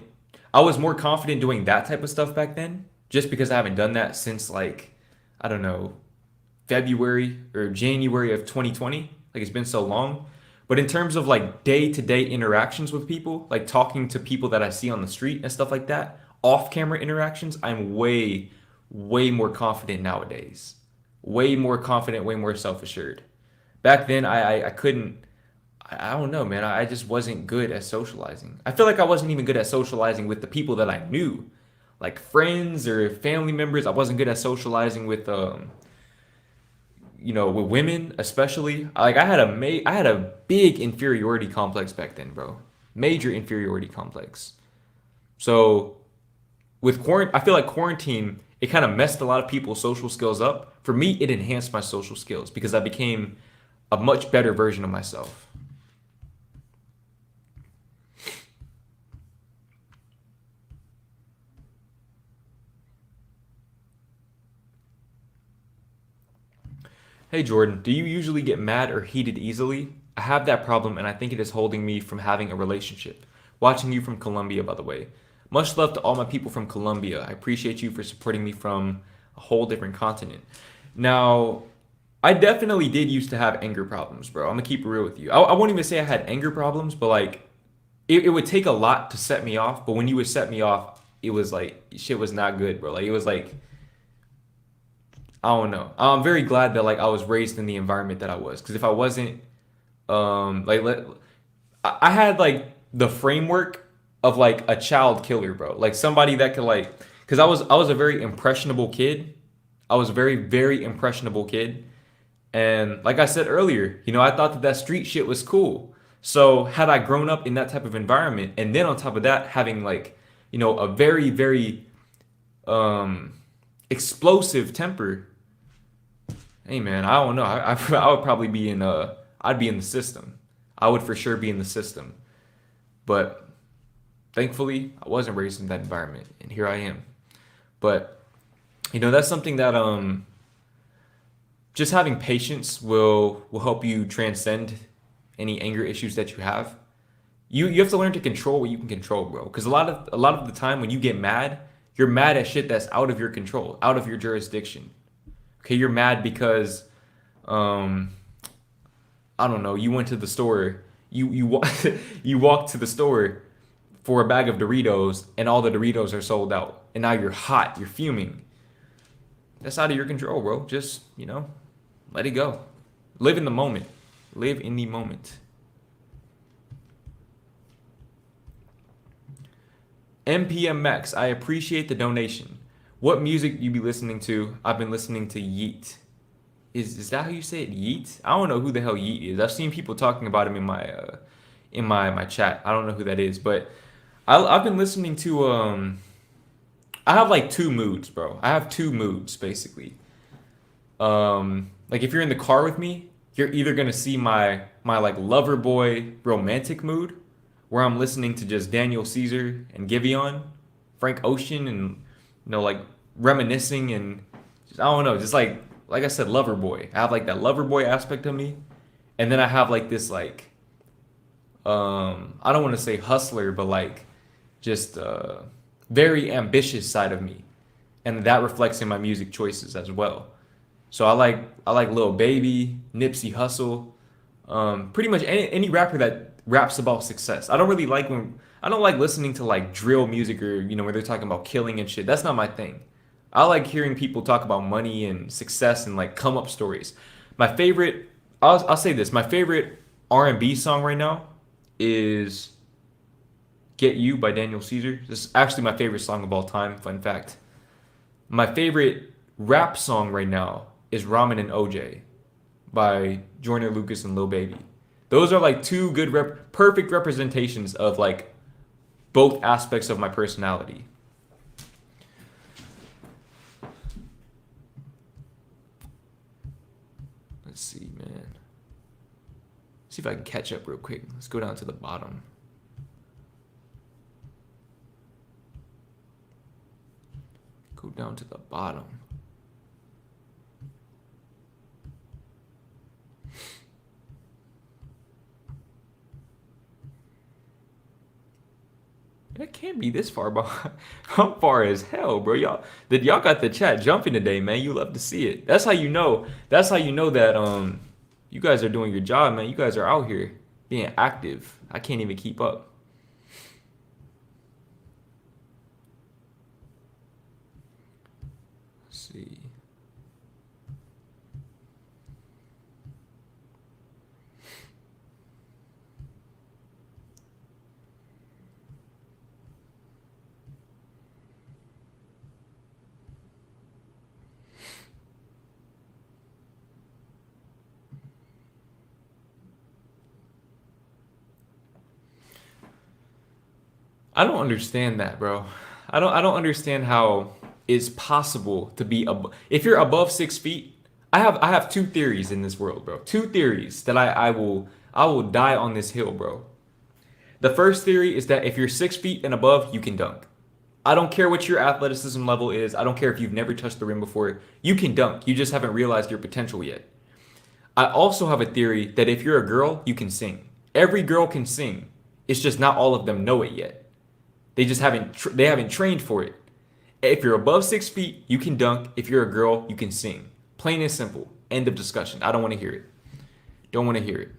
I was more confident doing that type of stuff back then, just because I haven't done that since like, I don't know, February or January of 2020. Like it's been so long. But in terms of like day-to-day interactions with people, like talking to people that I see on the street and stuff like that, off-camera interactions, I'm way more confident nowadays. Way more confident, way more self-assured. Back then, I couldn't, I don't know, man. I just wasn't good at socializing. I feel like I wasn't even good at socializing with the people that I knew. Like friends or family members, I wasn't good at socializing with, with women especially. Like I had a big inferiority complex back then, bro. Major inferiority complex. So with quarantine, I feel like quarantine, it kind of messed a lot of people's social skills up. For me, it enhanced my social skills because I became a much better version of myself. Hey Jordan, do you usually get mad or heated easily? I have that problem and I think it is holding me from having a relationship. Watching you from Colombia, by the way. Much love to all my people from Colombia. I appreciate you for supporting me from a whole different continent. Now, I definitely did used to have anger problems, bro. I'm gonna keep it real with you. I won't even say I had anger problems, but like it would take a lot to set me off. But when you would set me off, it was like shit was not good, bro. Like it was like I don't know. I'm very glad that like I was raised in the environment that I was, because if I wasn't, like I had like the framework of like a child killer, bro. Like somebody that could like, because I was a very impressionable kid. I was a very impressionable kid, and like I said earlier, I thought that that street shit was cool. So had I grown up in that type of environment, and then on top of that, having like, a very um explosive temper, hey man, I don't know. I would probably be in I'd be in the system. I would for sure be in the system. But thankfully, I wasn't raised in that environment, and here I am. But that's something that just having patience will help you transcend any anger issues that you have. You have to learn to control what you can control, bro. Because a lot of the time when you get mad, you're mad at shit that's out of your control, out of your jurisdiction. Okay, you're mad because um I don't know, you went to the store, you walked to the store for a bag of Doritos and all the Doritos are sold out. And now you're hot, you're fuming. That's out of your control, bro. Just, let it go. Live in the moment. Live in the moment. MPM Max, I appreciate the donation. What music you be listening to? I've been listening to Yeet. Is that how you say it? Yeet? I don't know who the hell Yeet is. I've seen people talking about him in my chat. I don't know who that is, but I've been listening to I have like two moods, bro. I have two moods basically. Like if you're in the car with me, you're either gonna see my like lover boy romantic mood, where I'm listening to just Daniel Caesar and Giveon, Frank Ocean, and like reminiscing and just, I don't know, just like I said, lover boy. I have like that lover boy aspect of me, and then I have like this like I don't want to say hustler, but like just very ambitious side of me, and that reflects in my music choices as well. So I like Lil Baby, Nipsey Hussle, pretty much any rapper that raps about success. I don't like listening to like drill music or where they're talking about killing and shit. That's not my thing. I like hearing people talk about money and success and like come up stories. My favorite, I'll say this, my favorite R&B song right now is Get You by Daniel Caesar. This is actually my favorite song of all time, fun fact. My favorite rap song right now is Ramen and OJ by Joyner Lucas and Lil Baby. Those are like two good perfect representations of like both aspects of my personality. Let's see, man. See if I can catch up real quick. Let's go down to the bottom. Go down to the bottom. It can't be this far behind. I'm far as hell, bro. Y'all got the chat jumping today, man. You love to see it. That's how you know. That's how you know that you guys are doing your job, man. You guys are out here being active. I can't even keep up. Let's see. I don't understand that, bro. I don't understand how it's possible to be if you're above 6 feet. I have two theories in this world, bro. Two theories that I will die on this hill, bro. The first theory is that if you're 6 feet and above, you can dunk. I don't care what your athleticism level is. I don't care if you've never touched the rim before. You can dunk. You just haven't realized your potential yet. I also have a theory that if you're a girl, you can sing. Every girl can sing. It's just not all of them know it yet. They just haven't trained for it. If you're above 6 feet, you can dunk. If you're a girl, you can sing. Plain and simple. End of discussion. I don't want to hear it. Don't want to hear it.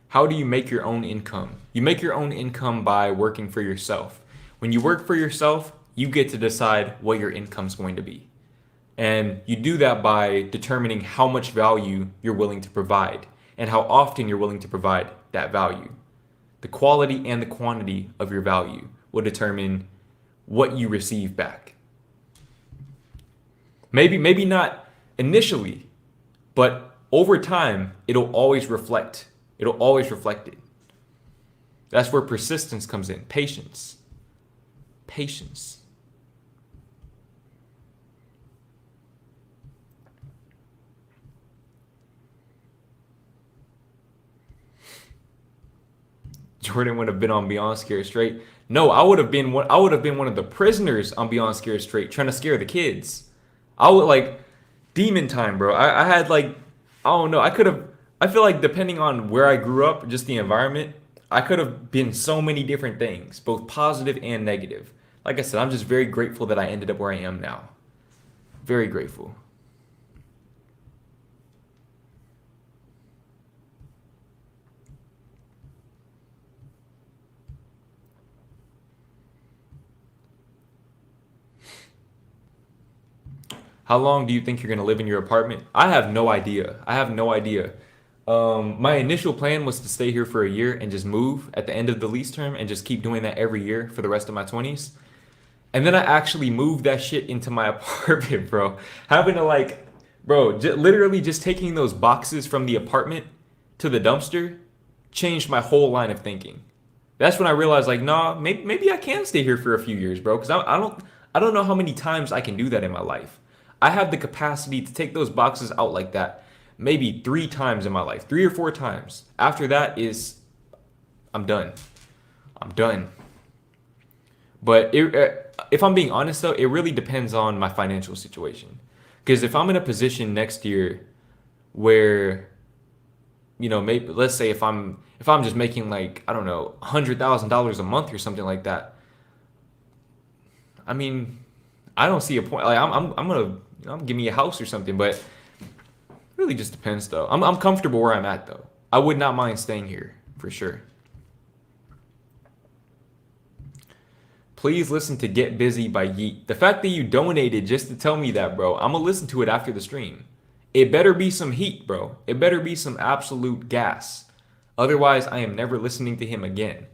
How do you make your own income? You make your own income by working for yourself. When you work for yourself, you get to decide what your income's going to be. And you do that by determining how much value you're willing to provide and how often you're willing to provide that value. The quality and the quantity of your value will determine what you receive back. Maybe not initially, but over time, it'll always reflect. It'll always reflect it. That's where persistence comes in. Patience. Patience. Jordan would have been on Beyond Scared Straight. No, I would have been one. I would have been one of the prisoners on Beyond Scared Straight, trying to scare the kids. I would like demon time, bro. I had like, I don't know. I could have. I feel like depending on where I grew up, just the environment, I could have been so many different things, both positive and negative. Like I said, I'm just very grateful that I ended up where I am now. Very grateful. How long do you think you're going to live in your apartment? I have no idea. I have no idea. My initial plan was to stay here for a year and just move at the end of the lease term and just keep doing that every year for the rest of my 20s. And then I actually moved that shit into my apartment, bro. Having to like, bro, literally just taking those boxes from the apartment to the dumpster changed my whole line of thinking. That's when I realized, like, nah, maybe I can stay here for a few years, bro. Because I don't know how many times I can do that in my life. I have the capacity to take those boxes out like that maybe 3 times in my life, 3 or 4 times. After that is, I'm done. I'm done. But if I'm being honest though, it really depends on my financial situation. Because if I'm in a position next year where, maybe let's say if I'm just making like, I don't know, $100,000 a month or something like that. I mean, I don't see a point. Like I'm gonna, give me a house or something. But it really just depends though. I'm comfortable where I'm at though. I would not mind staying here for sure. Please listen to Get Busy by Yeet. The fact that you donated just to tell me that, bro, I'm gonna listen to it after the stream. It better be some heat, bro. It better be some absolute gas. Otherwise, I am never listening to him again.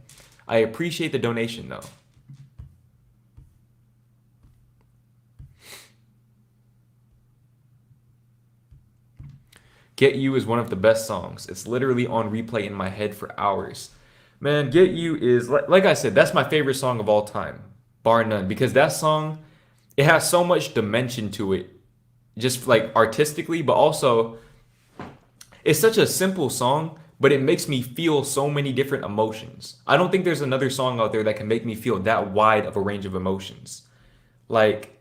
I appreciate the donation though. Get You is one of the best songs. It's literally on replay in my head for hours. Man, Get You is, like I said, that's my favorite song of all time, bar none. Because that song, it has so much dimension to it, just like artistically, but also it's such a simple song, but it makes me feel so many different emotions. I don't think there's another song out there that can make me feel that wide of a range of emotions. Like,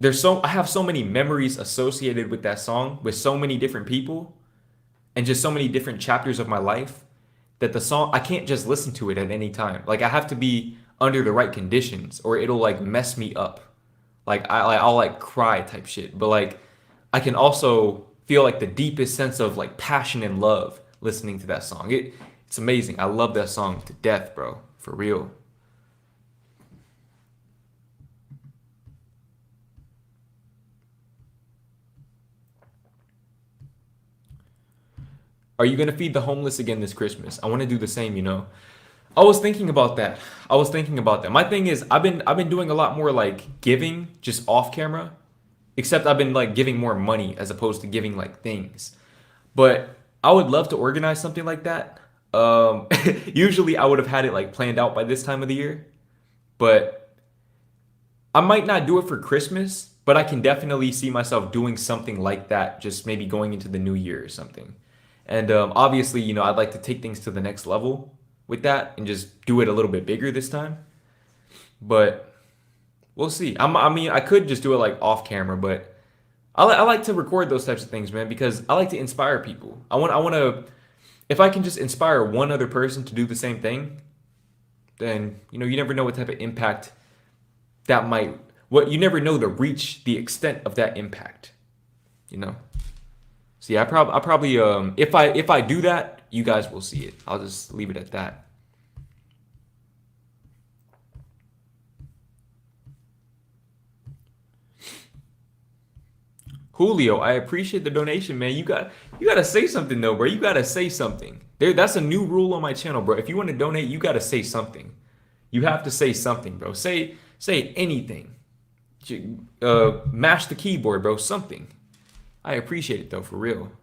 I have so many memories associated with that song with so many different people and just so many different chapters of my life that the song, I can't just listen to it at any time. Like I have to be under the right conditions or it'll like mess me up. I'll like cry type shit. But like I can also feel like the deepest sense of like passion and love listening to that song. It's amazing. I love that song to death, bro. For real. Are you gonna feed the homeless again this Christmas? I want to do the same. I was thinking about that. I was thinking about that. My thing is, I've been doing a lot more like giving just off camera, except I've been like giving more money as opposed to giving like things. But I would love to organize something like that. Usually I would have had it like planned out by this time of the year, but I might not do it for Christmas, but I can definitely see myself doing something like that, just maybe going into the new year or something. And obviously, I'd like to take things to the next level with that and just do it a little bit bigger this time. But we'll see. I mean, I could just do it like off camera, but I like to record those types of things, man, because I like to inspire people. I want to if I can just inspire one other person to do the same thing, then you know you never know what type of impact that might. What you never know the reach, the extent of that impact. You know. So yeah, I probably if I do that, you guys will see it. I'll just leave it at that. Julio, I appreciate the donation, man. You gotta say something though, bro. You gotta say something. That's a new rule on my channel, bro. If you want to donate, you gotta say something. You have to say something, bro. Say anything. Mash the keyboard, bro. Something. I appreciate it though, for real.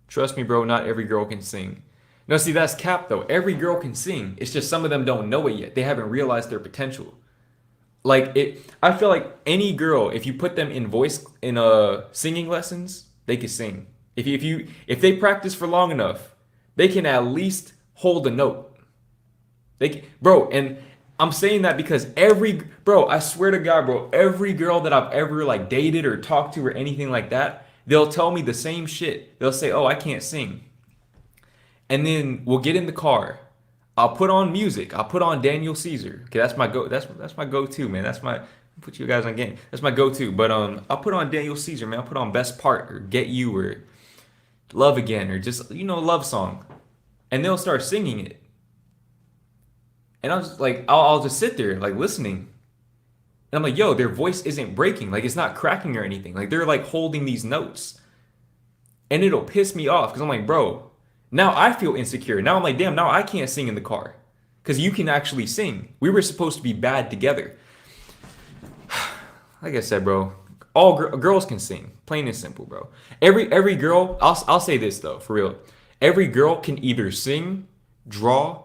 Trust me, bro. Not every girl can sing. No, see, that's cap though. Every girl can sing. It's just some of them don't know it yet. They haven't realized their potential. Like it, I feel like any girl, if you put them in voice in singing lessons, they can sing. If they practice for long enough, they can at least hold a note. Bro, and I'm saying that because bro, I swear to God, bro, every girl that I've ever like dated or talked to or anything like that, they'll tell me the same shit. They'll say, "Oh, I can't sing." And then we'll get in the car. I'll put on music. I'll put on Daniel Caesar. Okay, that's my go-to, man. That's my put you guys on game. That's my go-to. But I'll put on Daniel Caesar, man. I'll put on Best Part or Get You or Love Again or just love song. And they'll start singing it. And I'll just like I'll just sit there like listening. And I'm like, yo, their voice isn't breaking. Like it's not cracking or anything. Like they're like holding these notes. And it'll piss me off because I'm like, bro, now I feel insecure. Now I'm like, damn, now I can't sing in the car. Because you can actually sing. We were supposed to be bad together. Like I said, bro, all girls can sing. Plain and simple, bro. Every girl, I'll say this though, for real. Every girl can either sing, draw,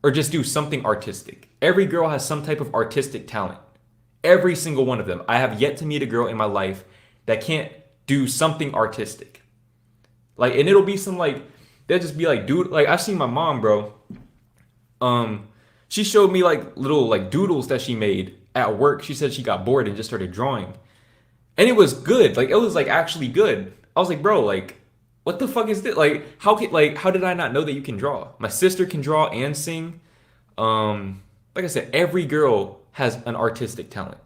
or just do something artistic. Every girl has some type of artistic talent. Every single one of them. I have yet to meet a girl in my life that can't do something artistic. Like, and it'll be some like, they'll just be like, dude, like I've seen my mom, bro. She showed me like little like doodles that she made at work. She said she got bored and just started drawing. And it was good. Like it was like actually good. I was like, bro, like what the fuck is this? Like how did I not know that you can draw? My sister can draw and sing. Like I said, every girl has an artistic talent.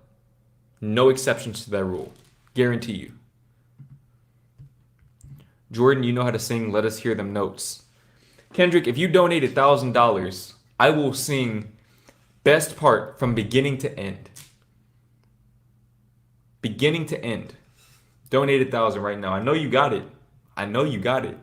No exceptions to that rule. Guarantee you. Jordan, you know how to sing. Let us hear them notes. Kendrick, if you donate $1,000, I will sing Best Part from beginning to end. Beginning to end. Donate 1,000 right now. I know you got it. I know you got it.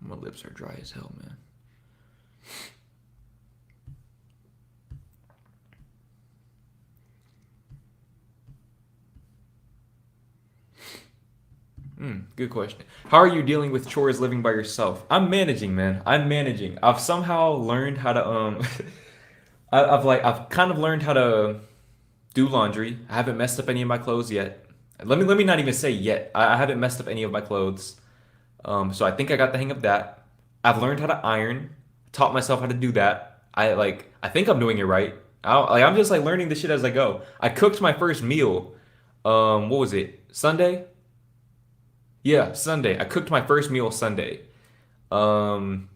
My lips are dry as hell, man. Good question. How are you dealing with chores living by yourself? I'm managing, man. I'm managing. I've somehow learned how to I've kind of learned how to do laundry. I haven't messed up any of my clothes yet. Let me not even say yet. I haven't messed up any of my clothes. So I think I got the hang of that. I've learned how to iron. Taught myself how to do that. I think I'm doing it right. I'm just like learning the shit as I go. I cooked my first meal. What was it? Sunday? Yeah, Sunday. I cooked my first meal Sunday. So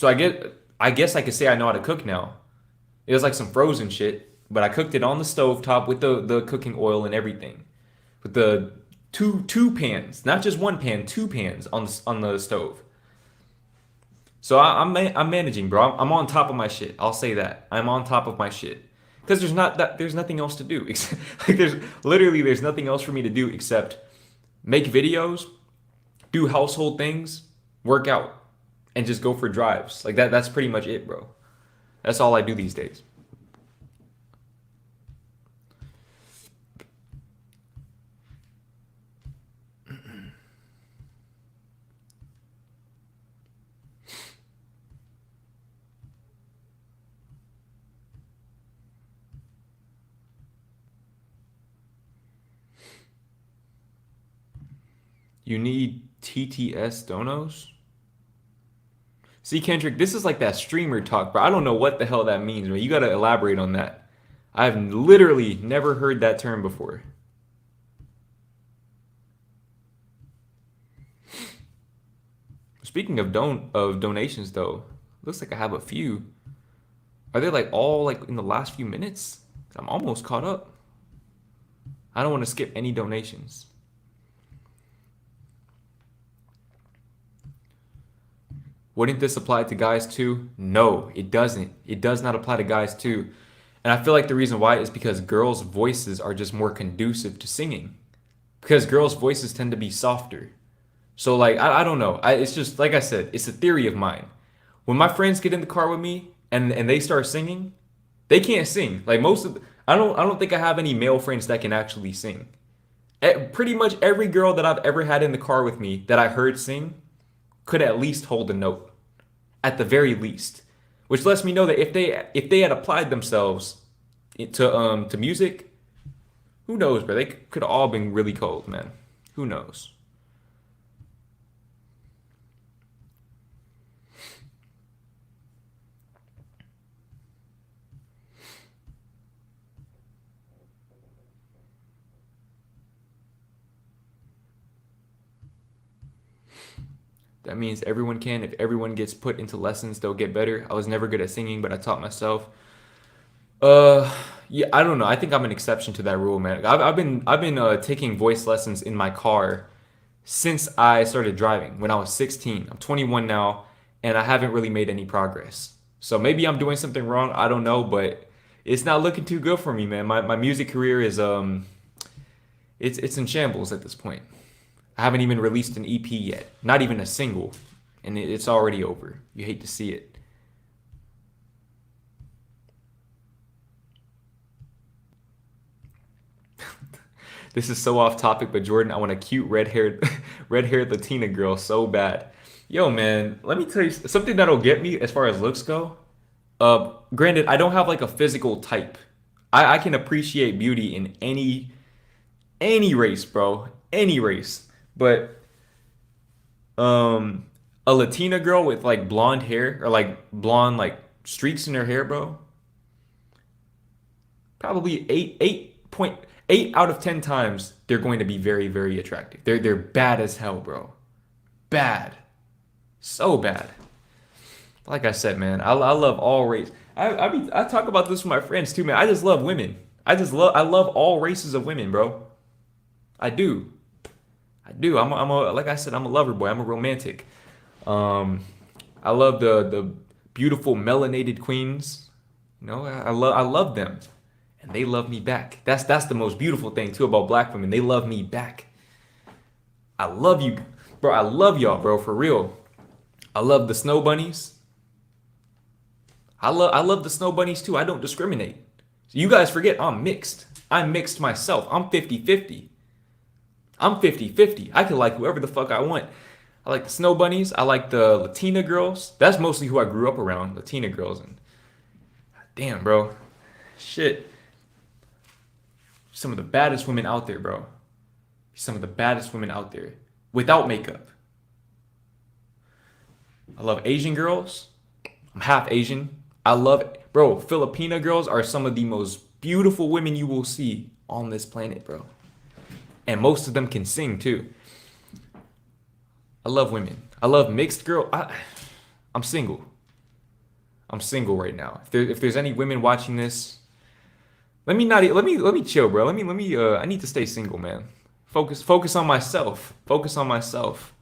I guess I could say I know how to cook now. It was like some frozen shit, but I cooked it on the stove top with the cooking oil and everything. With the two pans, not just one pan, two pans on the stove. So I'm managing, bro. I'm on top of my shit. I'll say that. I'm on top of my shit. Because there's nothing else to do. Like there's nothing else for me to do except make videos, do household things, work out, and just go for drives. Like that's pretty much it, bro. That's all I do these days. You need TTS donos? See, Kendrick, this is like that streamer talk, bro. I don't know what the hell that means, bro. You gotta elaborate on that. I've literally never heard that term before. Speaking of donations though, looks like I have a few. Are they like all like in the last few minutes? I'm almost caught up. I don't want to skip any donations. Wouldn't this apply to guys too? No, it doesn't. It does not apply to guys too. And I feel like the reason why is because girls' voices are just more conducive to singing. Because girls' voices tend to be softer. So like I don't know. It's just like I said, it's a theory of mine. When my friends get in the car with me and they start singing, they can't sing. Like I don't think I have any male friends that can actually sing. Pretty much every girl that I've ever had in the car with me that I heard sing could at least hold a note, at the very least, which lets me know that if they had applied themselves to music, who knows, bro? They could have all been really cold, man. Who knows? That means everyone can. If everyone gets put into lessons, they'll get better. I was never good at singing, but I taught myself. Uh, yeah, I don't know. I think I'm an exception to that rule, man. I've been taking voice lessons in my car since I started driving when I was 16. I'm 21 now, and I haven't really made any progress. So maybe I'm doing something wrong. I don't know, but it's not looking too good for me, man. My music career is it's in shambles at this point. I haven't even released an EP yet, not even a single, and it's already over. You hate to see it. This is so off topic, but Jordan, I want a cute red-haired red-haired Latina girl so bad. Yo, man, let me tell you something that'll get me as far as looks go. Granted, I don't have like a physical type. I can appreciate beauty in any race, bro. Any race. But a Latina girl with like blonde hair or like blonde like streaks in her hair, bro. Probably 8.8 out of 10 times they're going to be very, very attractive. They're bad as hell, bro. Bad. So bad. Like I said, man, I love all race. I talk about this with my friends too, man. I just love women. I love all races of women, bro. I do. I do. I'm a like I said, I'm a lover boy. I'm a romantic. Um, I love the beautiful melanated queens. You know, I love them, and they love me back. That's the most beautiful thing too about black women. They love me back. I love you, bro. I love y'all, bro. For real. I love the snow bunnies. I love the snow bunnies too. I don't discriminate. So you guys forget I'm mixed. I'm mixed myself. I'm 50-50. I'm 50-50. I can like whoever the fuck I want. I like the snow bunnies. I like the Latina girls. That's mostly who I grew up around, Latina girls. And damn, bro. Shit. Some of the baddest women out there, bro. Some of the baddest women out there without makeup. I love Asian girls. I'm half Asian. I love, bro, Filipina girls are some of the most beautiful women you will see on this planet, bro. And most of them can sing too. I love women. I love mixed girl. I'm single. I'm single right now. If there's any women watching this, let me chill, bro. I need to stay single, man. Focus on myself. Focus on myself.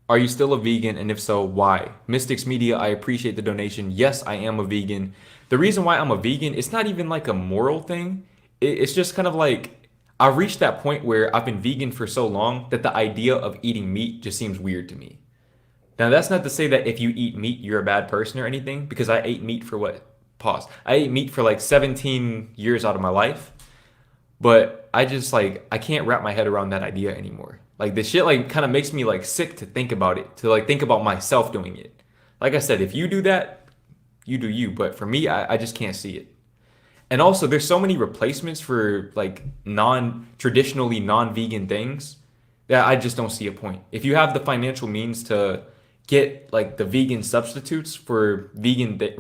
Are you still a vegan? And if so, why? Mystics Media, I appreciate the donation. Yes, I am a vegan. The reason why I'm a vegan, it's not even like a moral thing. It's just kind of like I've reached that point where I've been vegan for so long that the idea of eating meat just seems weird to me. Now, that's not to say that if you eat meat, you're a bad person or anything, because I ate meat for what? Pause. I ate meat for like 17 years out of my life, but I just like, I can't wrap my head around that idea anymore. Like this shit like kind of makes me like sick to think about it, to like think about myself doing it. Like I said, if you do that, you do you. But for me, I just can't see it. And also, there's so many replacements for like traditionally non-vegan things that I just don't see a point. If you have the financial means to get like the vegan substitutes for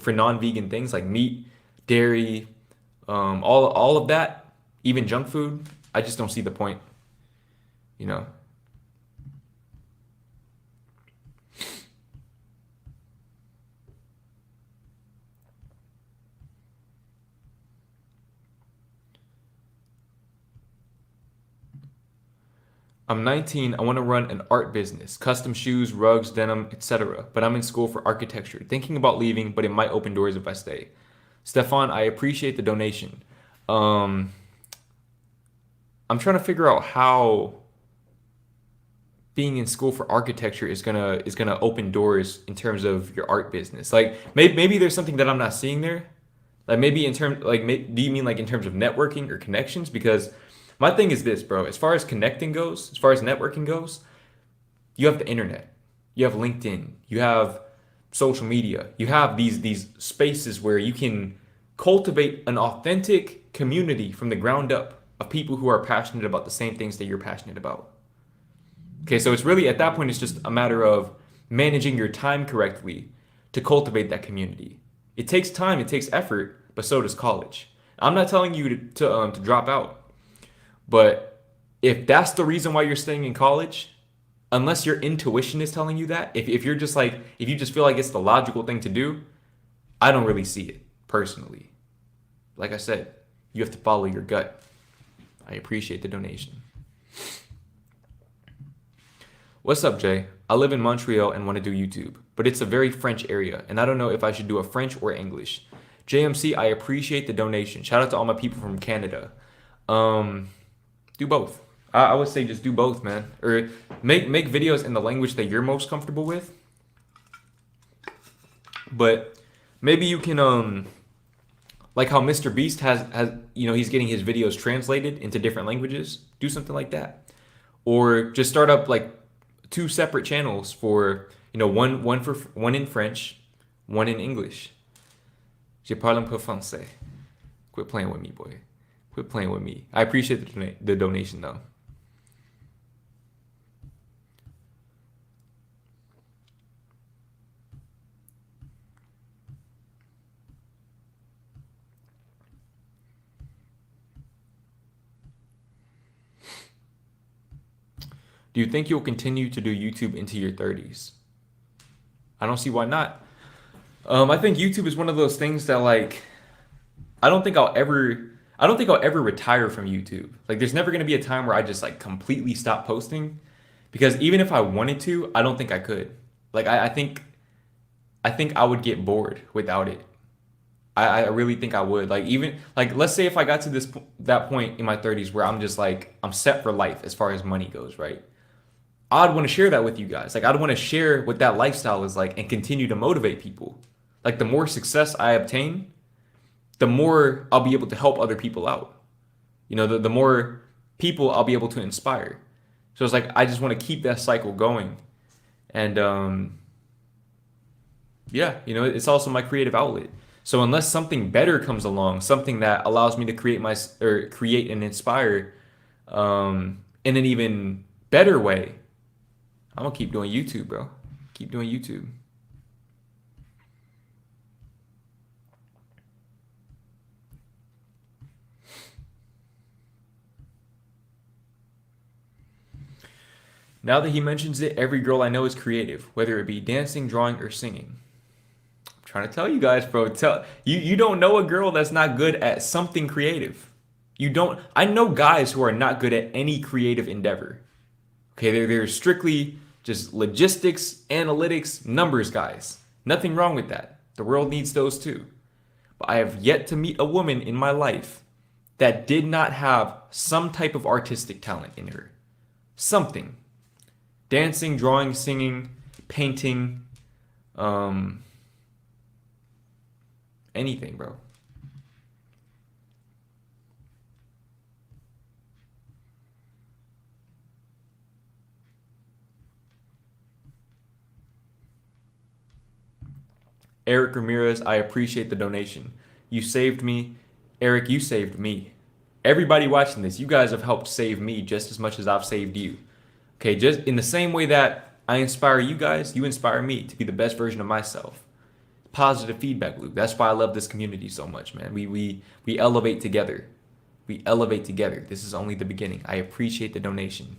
for non-vegan things like meat, dairy, all of that, even junk food, I just don't see the point, you know. I'm 19. I want to run an art business, custom shoes, rugs, denim, etc. But I'm in school for architecture, thinking about leaving, but it might open doors if I stay. Stefan, I appreciate the donation. Um, I'm trying to figure out how being in school for architecture is gonna open doors in terms of your art business. Like maybe there's something that I'm not seeing there. Like maybe in terms like do you mean like in terms of networking or connections? Because my thing is this, bro. As far as connecting goes, as far as networking goes, you have the internet, you have LinkedIn, you have social media, you have these spaces where you can cultivate an authentic community from the ground up of people who are passionate about the same things that you're passionate about. Okay, so it's really at that point it's just a matter of managing your time correctly to cultivate that community. It takes time, it takes effort, but so does college. I'm not telling you to drop out, but if that's the reason why you're staying in college, unless your intuition is telling you that, if you're just like if you just feel like it's the logical thing to do, I don't really see it personally. Like I said, you have to follow your gut. I appreciate the donation. What's up, Jay? I live in Montreal and want to do YouTube, but it's a very French area, and I don't know if I should do a French or English. JMC, I appreciate the donation. Shout out to all my people from Canada. Um, do both. I would say just do both, man. Or make videos in the language that you're most comfortable with. But maybe you can like how Mr. Beast has he's getting his videos translated into different languages. Do something like that. Or just start up like two separate channels for one in French, one in English. Je parle un peu français. Quit playing with me, boy. Quit playing with me. I appreciate the donation though. Do you think you'll continue to do YouTube into your 30s? I don't see why not. I think YouTube is one of those things that like I don't think I'll ever I don't think I'll ever retire from YouTube. Like there's never going to be a time where I just like completely stop posting because even if I wanted to, I don't think I could. Like I think I would get bored without it. I really think I would. Like even like let's say if I got to that point in my 30s where I'm just like I'm set for life as far as money goes, right? I'd want to share that with you guys. Like I'd want to share what that lifestyle is like and continue to motivate people. Like the more success I obtain, the more I'll be able to help other people out. The more people I'll be able to inspire. So it's like I just want to keep that cycle going. And yeah, it's also my creative outlet. So unless something better comes along, something that allows me to create and inspire in an even better way, I'm gonna keep doing YouTube, bro. Keep doing YouTube. Now that he mentions it, every girl I know is creative, whether it be dancing, drawing, or singing. I'm trying to tell you guys, bro. Tell you don't know a girl that's not good at something creative. You don't. I know guys who are not good at any creative endeavor. Okay, they're strictly just logistics, analytics, numbers guys. Nothing wrong with that. The world needs those too. But I have yet to meet a woman in my life that did not have some type of artistic talent in her. Something. Dancing, drawing, singing, painting, um, anything, bro. Eric Ramirez, I appreciate the donation. You saved me. Eric, you saved me. Everybody watching this, you guys have helped save me just as much as I've saved you. Okay, just in the same way that I inspire you guys, you inspire me to be the best version of myself. Positive feedback loop. That's why I love this community so much, man. We elevate together. We elevate together. This is only the beginning. I appreciate the donation.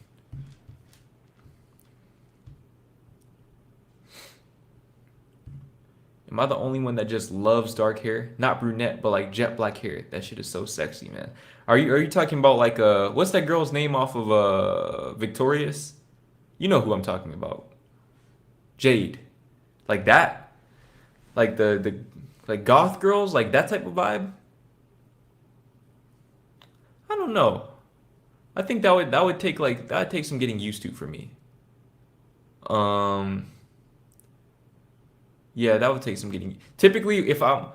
Am I the only one that just loves dark hair? Not brunette, but like jet black hair. That shit is so sexy, man. Are you talking about like what's that girl's name off of Victorious? You know who I'm talking about. Jade. Like that? Like the like goth girls, like that type of vibe? I don't know. I think that would take like that would take some getting used to for me. Um yeah, that would take some getting. Typically if I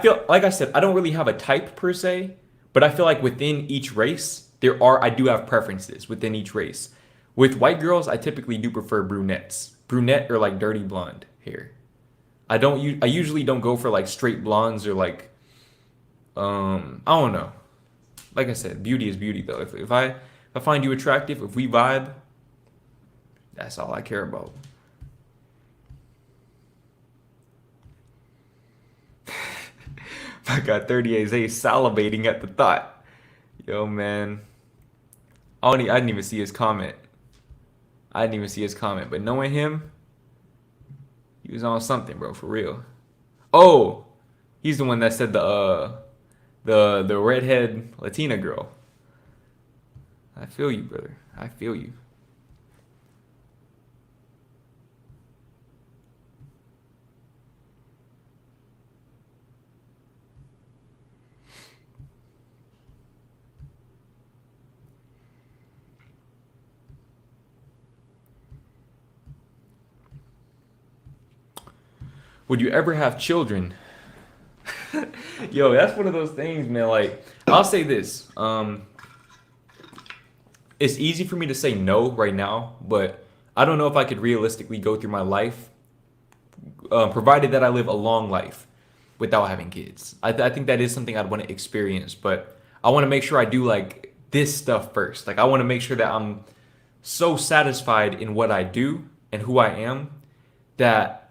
feel like I said, I don't really have a type per se, but I feel like within each race, I do have preferences within each race. With white girls, I typically do prefer brunettes. Brunette or like dirty blonde hair. I usually don't go for like straight blondes or like I don't know. Like I said, beauty is beauty though. If I find you attractive, if we vibe, that's all I care about. I got 38 A's salivating at the thought. Yo, man. I didn't even see his comment. I didn't even see his comment. But knowing him, he was on something, bro, for real. Oh, he's the one that said the redhead Latina girl. I feel you, brother. I feel you. Would you ever have children? Yo, that's one of those things, man. Like, I'll say this. It's easy for me to say no right now, but I don't know if I could realistically go through my life, provided that I live a long life without having kids. I think that is something I'd want to experience, but I want to make sure I do like this stuff first. Like, I want to make sure that I'm so satisfied in what I do and who I am that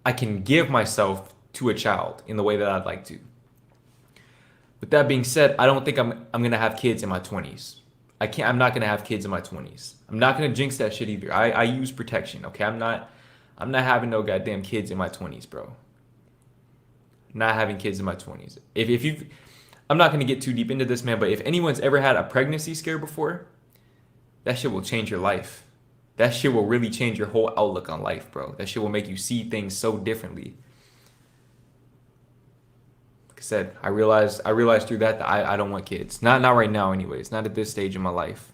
I can give myself to a child in the way that I'd like to. With that being said, I don't think I'm gonna have kids in my 20s. I'm not gonna have kids in my 20s. I'm not gonna jinx that shit either. I use protection, okay? I'm not having no goddamn kids in my 20s, bro. Not having kids in my 20s. If you've I'm not gonna get too deep into this, man, but if anyone's ever had a pregnancy scare before, that shit will change your life. That shit will really change your whole outlook on life, bro. That shit will make you see things so differently. Like I said, I realized through that I don't want kids. Not right now anyways. Not at this stage in my life.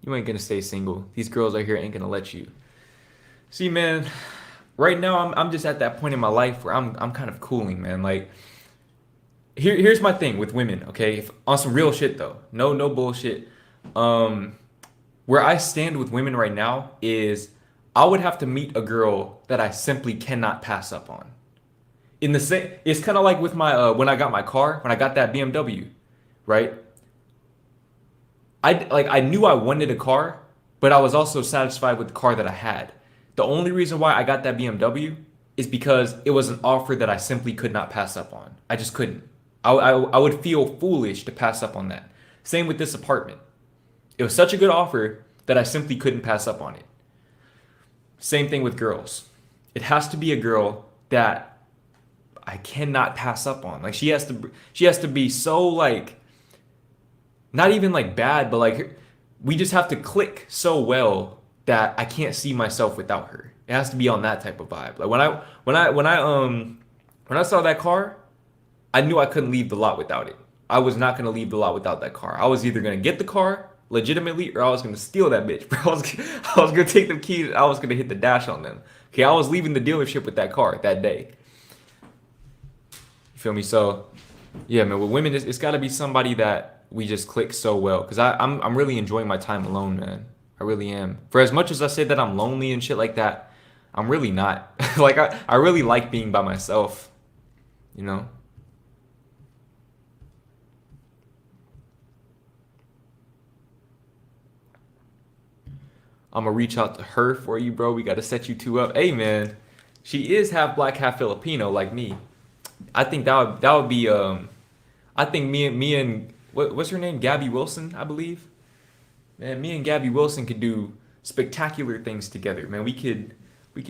You ain't gonna stay single. These girls out here ain't gonna let you. See, man, right now I'm just at that point in my life where I'm kind of cooling, man. Like here's my thing with women, okay? On some real shit though. No bullshit. Um where I stand with women right now is I would have to meet a girl that I simply cannot pass up on. In the same It's kind of like with my when I got my car, when I got that BMW, right? I knew I wanted a car, but I was also satisfied with the car that I had. The only reason why I got that BMW is because it was an offer that I simply could not pass up on. I just couldn't. I would feel foolish to pass up on that. Same with this apartment. It was such a good offer that I simply couldn't pass up on it. Same thing with girls. It has to be a girl that I cannot pass up on. Like she has to be so like not even like bad, but like we just have to click so well that I can't see myself without her. It has to be on that type of vibe. Like when I saw that car, I knew I couldn't leave the lot without it. I was not gonna leave the lot without that car. I was either gonna get the car legitimately or I was gonna steal that bitch. Bro, I was gonna take them keys. I was gonna hit the dash on them. Okay, I was leaving the dealership with that car that day. You feel me? So, yeah, man. With women, it's got to be somebody that that we just click so well because I'm really enjoying my time alone, man. I really am. For as much as I say that I'm lonely and shit like that, I'm really not. Like I really like being by myself, you know? I'm gonna reach out to her for you, bro. We gotta set you two up. Hey, man, she is half black, half Filipino, like me. I think that would be I think me and what's her name? Gabby Wilson, I believe. Man, me and Gabby Wilson could do spectacular things together. Man, we could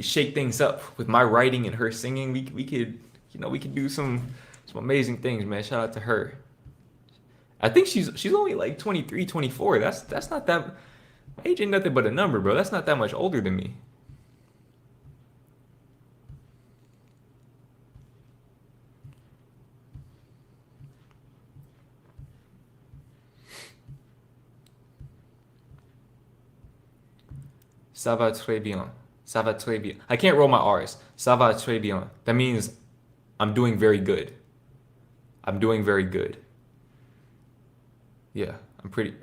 shake things up with my writing and her singing. We could we could do some amazing things, man. Shout out to her. I think she's only like 23, 24. That's not that age ain't nothing but a number, bro. That's not that much older than me. Ça va très bien. Ça va très bien. I can't roll my R's. Ça va très bien. That means I'm doing very good. I'm doing very good. Yeah, I'm pretty.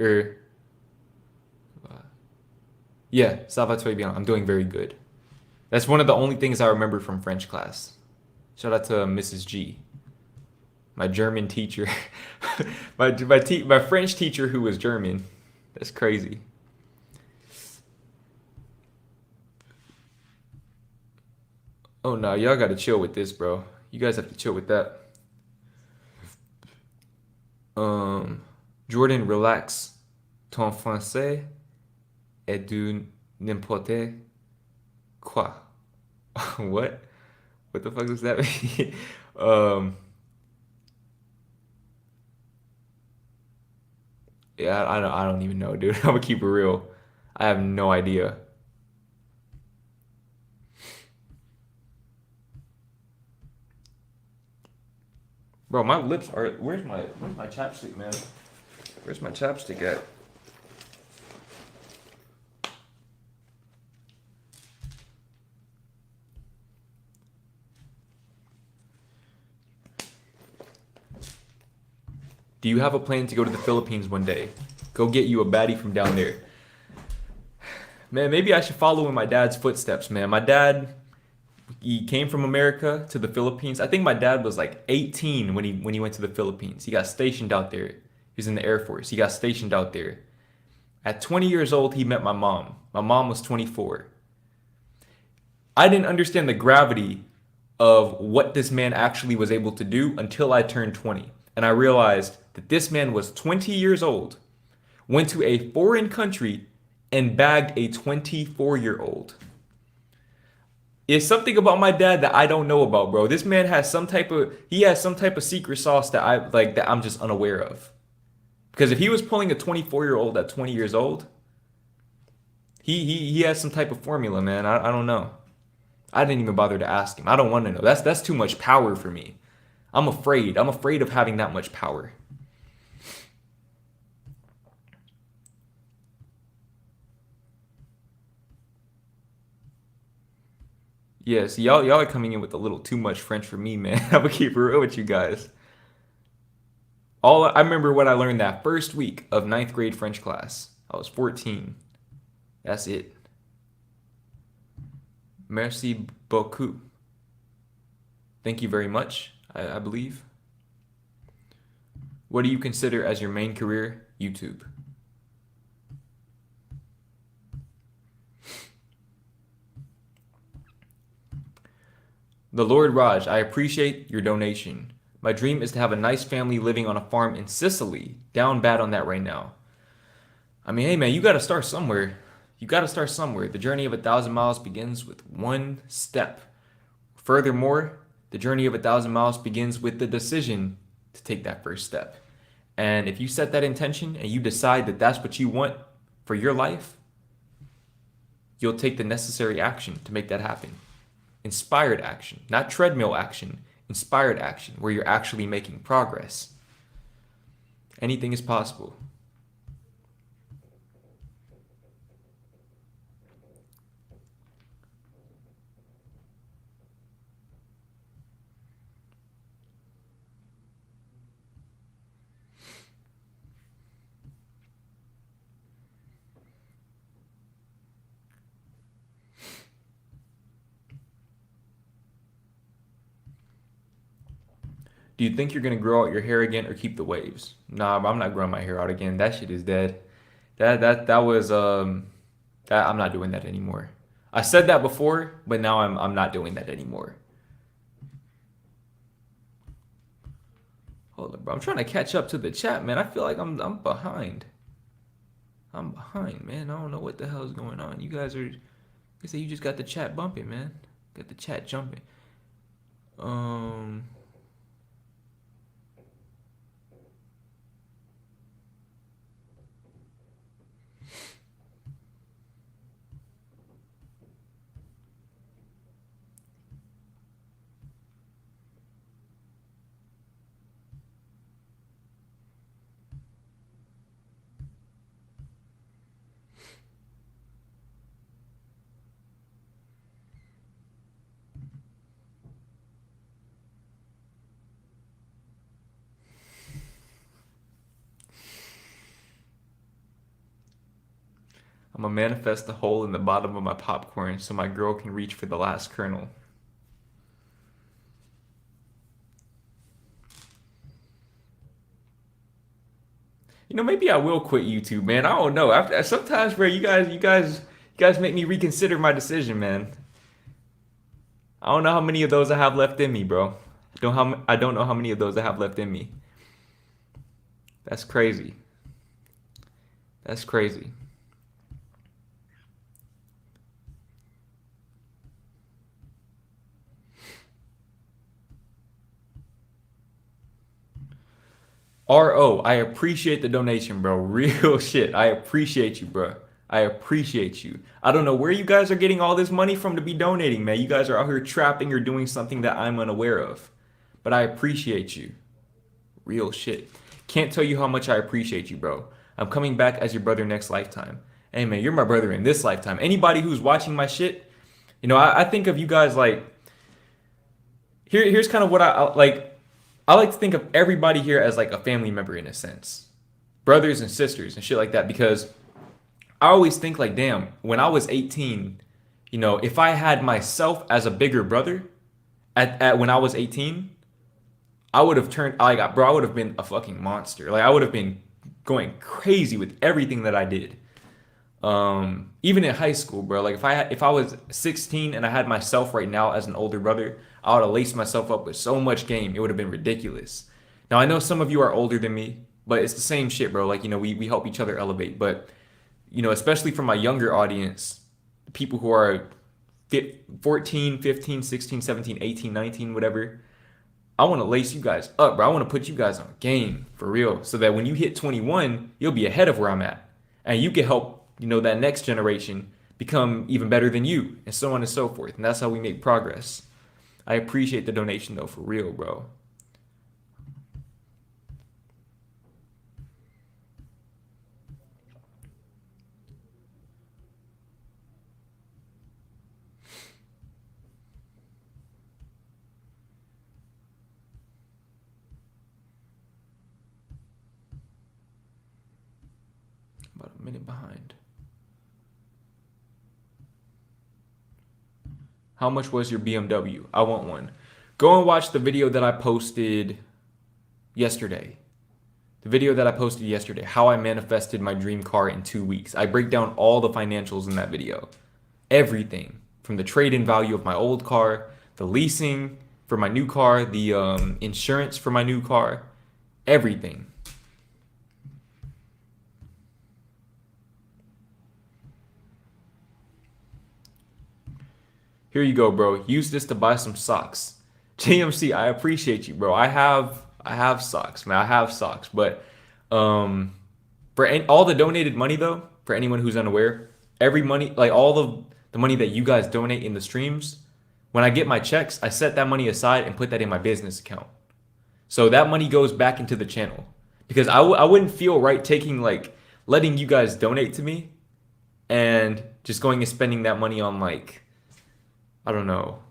Yeah, ça va très bien. I'm doing very good. That's one of the only things I remember from French class. Shout out to Mrs. G, my German teacher, my French teacher who was German. That's crazy. Oh no, y'all gotta chill with this, bro. You guys have to chill with that. Um, Jordan, relax. Ton français est du n'importe quoi. What? What the fuck does that mean? um, yeah, I don't even know, dude. I'm gonna keep it real. I have no idea. Bro, my lips are. Where's my chapstick, man? Where's my chapstick at? Do you have a plan to go to the Philippines one day? Go get you a baddie from down there. Man, maybe I should follow in my dad's footsteps, man. My dad, he came from America to the Philippines. I think my dad was like 18 when he went to the Philippines. He got stationed out there. He was in the Air Force. He got stationed out there. At 20 years old, he met my mom. My mom was 24. I didn't understand the gravity of what this man actually was able to do until I turned 20. And I realized that this man was 20 years old, went to a foreign country, and bagged a 24-year-old. It's something about my dad that I don't know about, bro. This man has some type of secret sauce that I'm just unaware of. Because if he was pulling a 24-year-old at 20 years old, he has some type of formula, man. I don't know. I didn't even bother to ask him. I don't want to know. That's too much power for me. I'm afraid. I'm afraid of having that much power. Yeah, see, y'all are coming in with a little too much French for me, man. I'm gonna keep it real with you guys. All I remember what I learned that first week of ninth grade French class. I was 14. That's it. Merci beaucoup. Thank you very much, I believe. What do you consider as your main career? YouTube. The Lord Raj, I appreciate your donation. My dream is to have a nice family living on a farm in Sicily. Down bad on that right now. I mean, hey man, you gotta start somewhere. You gotta start somewhere. The journey of 1,000 miles begins with one step. Furthermore, the journey of 1,000 miles begins with the decision to take that first step. And if you set that intention and you decide that that's what you want for your life, you'll take the necessary action to make that happen. Inspired action, not treadmill action, inspired action, where you're actually making progress. Anything is possible. Do you think you're gonna grow out your hair again or keep the waves? Nah, I'm not growing my hair out again. That shit is dead. That was that I'm not doing that anymore. I said that before, but now I'm not doing that anymore. Hold up, bro. I'm trying to catch up to the chat, man. I feel like I'm behind. I'm behind, man. I don't know what the hell is going on. You guys are, I say you just got the chat bumping, man. Got the chat jumping. Um, I'm gonna manifest a hole in the bottom of my popcorn so my girl can reach for the last kernel. You know, maybe I will quit YouTube, man. I don't know. After sometimes, bro, you guys make me reconsider my decision, man. I don't know how many of those I have left in me, bro. I don't know how many of those I have left in me. That's crazy. That's crazy. RO, I appreciate the donation, bro. Real shit. I appreciate you, bro. I appreciate you. I don't know where you guys are getting all this money from to be donating, man. You guys are out here trapping or doing something that I'm unaware of. But I appreciate you. Real shit. Can't tell you how much I appreciate you, bro. I'm coming back as your brother next lifetime. Hey, man, you're my brother in this lifetime. Anybody who's watching my shit, you know, I think of you guys like, here's kind of what I like. I like to think of everybody here as like a family member in a sense, brothers and sisters and shit like that. Because I always think like, damn, when I was 18, you know, if I had myself as a bigger brother at when I was 18, I would have turned, like, bro, I would have been a fucking monster. Like, I would have been going crazy with everything that I did. Even in high school, bro. Like, if I was 16 and I had myself right now as an older brother, I would have laced myself up with so much game. It would have been ridiculous. Now, I know some of you are older than me, but it's the same shit, bro. Like, you know, we help each other elevate. But, you know, especially for my younger audience, people who are 14, 15, 16, 17, 18, 19, whatever, I want to lace you guys up, bro. I want to put you guys on game for real so that when you hit 21, you'll be ahead of where I'm at. And you can help, you know, that next generation become even better than you and so on and so forth. And that's how we make progress. I appreciate the donation though, for real, bro. About a minute behind. How much was your BMW? I want one. Go and watch the video that I posted yesterday. The video that I posted yesterday, how I manifested my dream car in 2 weeks. I break down all the financials in that video. Everything from the trade-in value of my old car, the leasing for my new car, the insurance for my new car, everything. Here you go, bro. Use this to buy some socks. JMC, I appreciate you, bro. I have socks, man. I have socks, but all the donated money though, for anyone who's unaware, every money, like all the money that you guys donate in the streams, when I get my checks, I set that money aside and put that in my business account. So that money goes back into the channel because I wouldn't feel right taking like letting you guys donate to me and just going and spending that money on like, I don't know.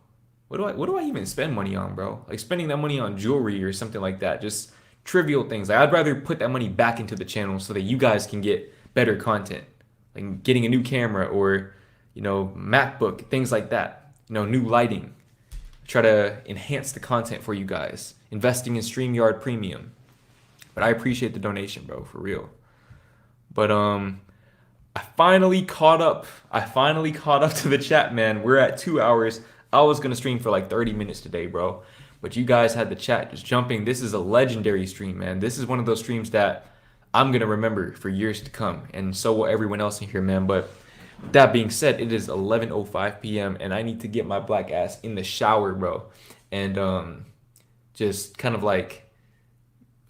What do I even spend money on, bro? Like spending that money on jewelry or something like that. Just trivial things. Like I'd rather put that money back into the channel so that you guys can get better content. Like getting a new camera or, you know, MacBook, things like that. You know, new lighting. try to enhance the content for you guys, investing in StreamYard Premium. But I appreciate the donation, bro, for real. But I finally caught up. I finally caught up to the chat, man. We're at 2 hours. I was gonna stream for like 30 minutes today, bro. But you guys had the chat just jumping. This is a legendary stream, man. This is one of those streams that I'm gonna remember for years to come, and so will everyone else in here, man. But that being said, it is 11:05 p.m. and I need to get my black ass in the shower, bro, and just kind of like,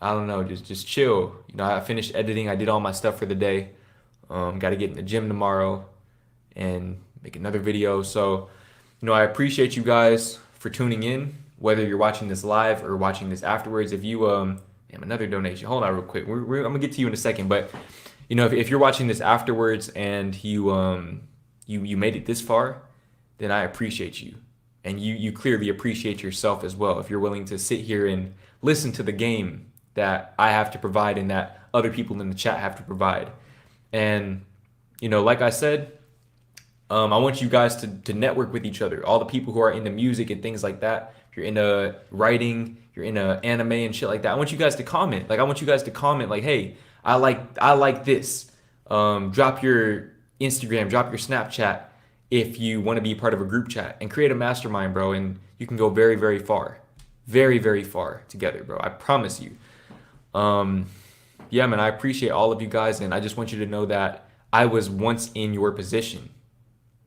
I don't know, just chill. You know, I finished editing. I did all my stuff for the day. Got to get in the gym tomorrow and make another video. So, you know, I appreciate you guys for tuning in, whether you're watching this live or watching this afterwards. If you damn, another donation. Hold on real quick. I'm gonna get to you in a second, but you know, if you're watching this afterwards and you made it this far, then I appreciate you, and you clearly appreciate yourself as well. If you're willing to sit here and listen to the game that I have to provide and that other people in the chat have to provide. And, you know, like I said, I want you guys to network with each other. All the people who are into music and things like that. If you're into writing, you're into anime and shit like that, I want you guys to comment. Like, I want you guys to comment like, hey, I like this. Drop your Instagram, drop your Snapchat if you want to be part of a group chat, and create a mastermind, bro. And you can go very, very far. Very, very far together, bro. I promise you. Yeah, man, I appreciate all of you guys, and I just want you to know that I was once in your position.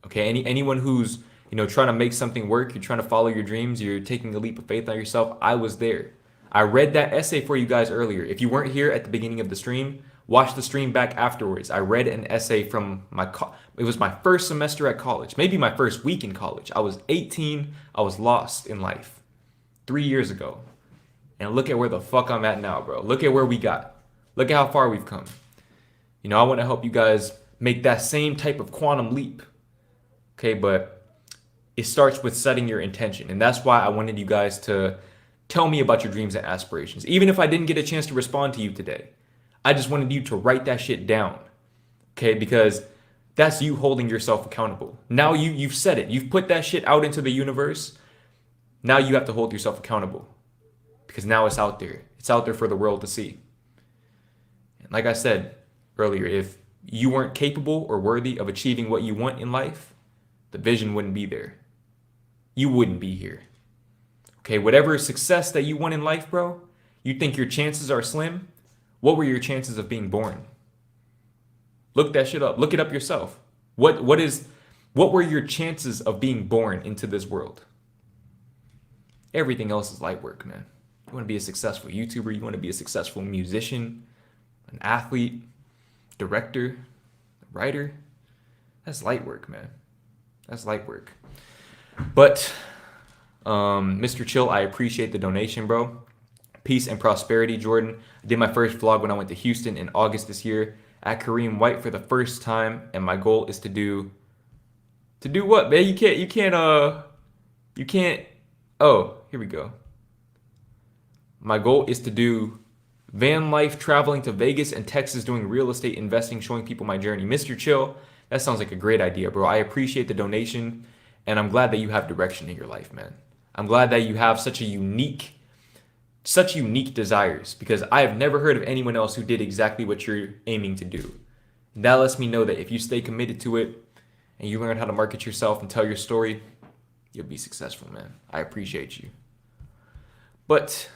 Okay, anyone who's, you know, trying to make something work, you're trying to follow your dreams, you're taking a leap of faith on yourself, I was there. I read that essay for you guys earlier. If you weren't here at the beginning of the stream, watch the stream back afterwards. I read an essay from it was my first semester at college, maybe my first week in college. I was 18, I was lost in life 3 years ago. And look at where the fuck I'm at now, bro. Look at where we got. Look at how far we've come. You know, I want to help you guys make that same type of quantum leap. Okay, but it starts with setting your intention. And that's why I wanted you guys to tell me about your dreams and aspirations. Even if I didn't get a chance to respond to you today, I just wanted you to write that shit down. Okay, because that's you holding yourself accountable. Now you've said it. You've put that shit out into the universe. Now you have to hold yourself accountable. Because now it's out there. It's out there for the world to see. And like I said earlier, if you weren't capable or worthy of achieving what you want in life, the vision wouldn't be there. You wouldn't be here. Okay, whatever success that you want in life, bro, you think your chances are slim? What were your chances of being born? Look that shit up. Look it up yourself. What were your chances of being born into this world? Everything else is light work, man. You want to be a successful YouTuber, you want to be a successful musician, an athlete, director, writer. That's light work, man. That's light work. But Mr. Chill, I appreciate the donation, bro. Peace and prosperity, Jordan. I did my first vlog when I went to Houston in August this year at Kareem White for the first time, and my goal is to do what, man? You can't oh, here we go. My goal is to do van life, traveling to Vegas and Texas, doing real estate investing, showing people my journey. Mr. Chill, that sounds like a great idea, bro. I appreciate the donation, and I'm glad that you have direction in your life, man. I'm glad that you have such unique desires, because I have never heard of anyone else who did exactly what you're aiming to do. And that lets me know that if you stay committed to it and you learn how to market yourself and tell your story, you'll be successful, man. I appreciate you. But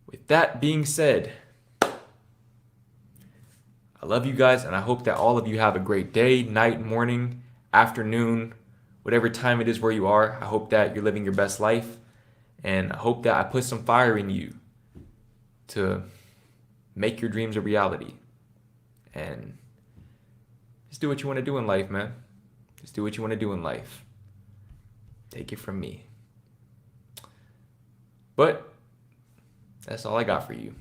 with that being said, I love you guys, and I hope that all of you have a great day, night, morning, afternoon, whatever time it is where you are. I hope that you're living your best life, and I hope that I put some fire in you to make your dreams a reality. And just do what you want to do in life, man. Just do what you want to do in life. Take it from me. But that's all I got for you.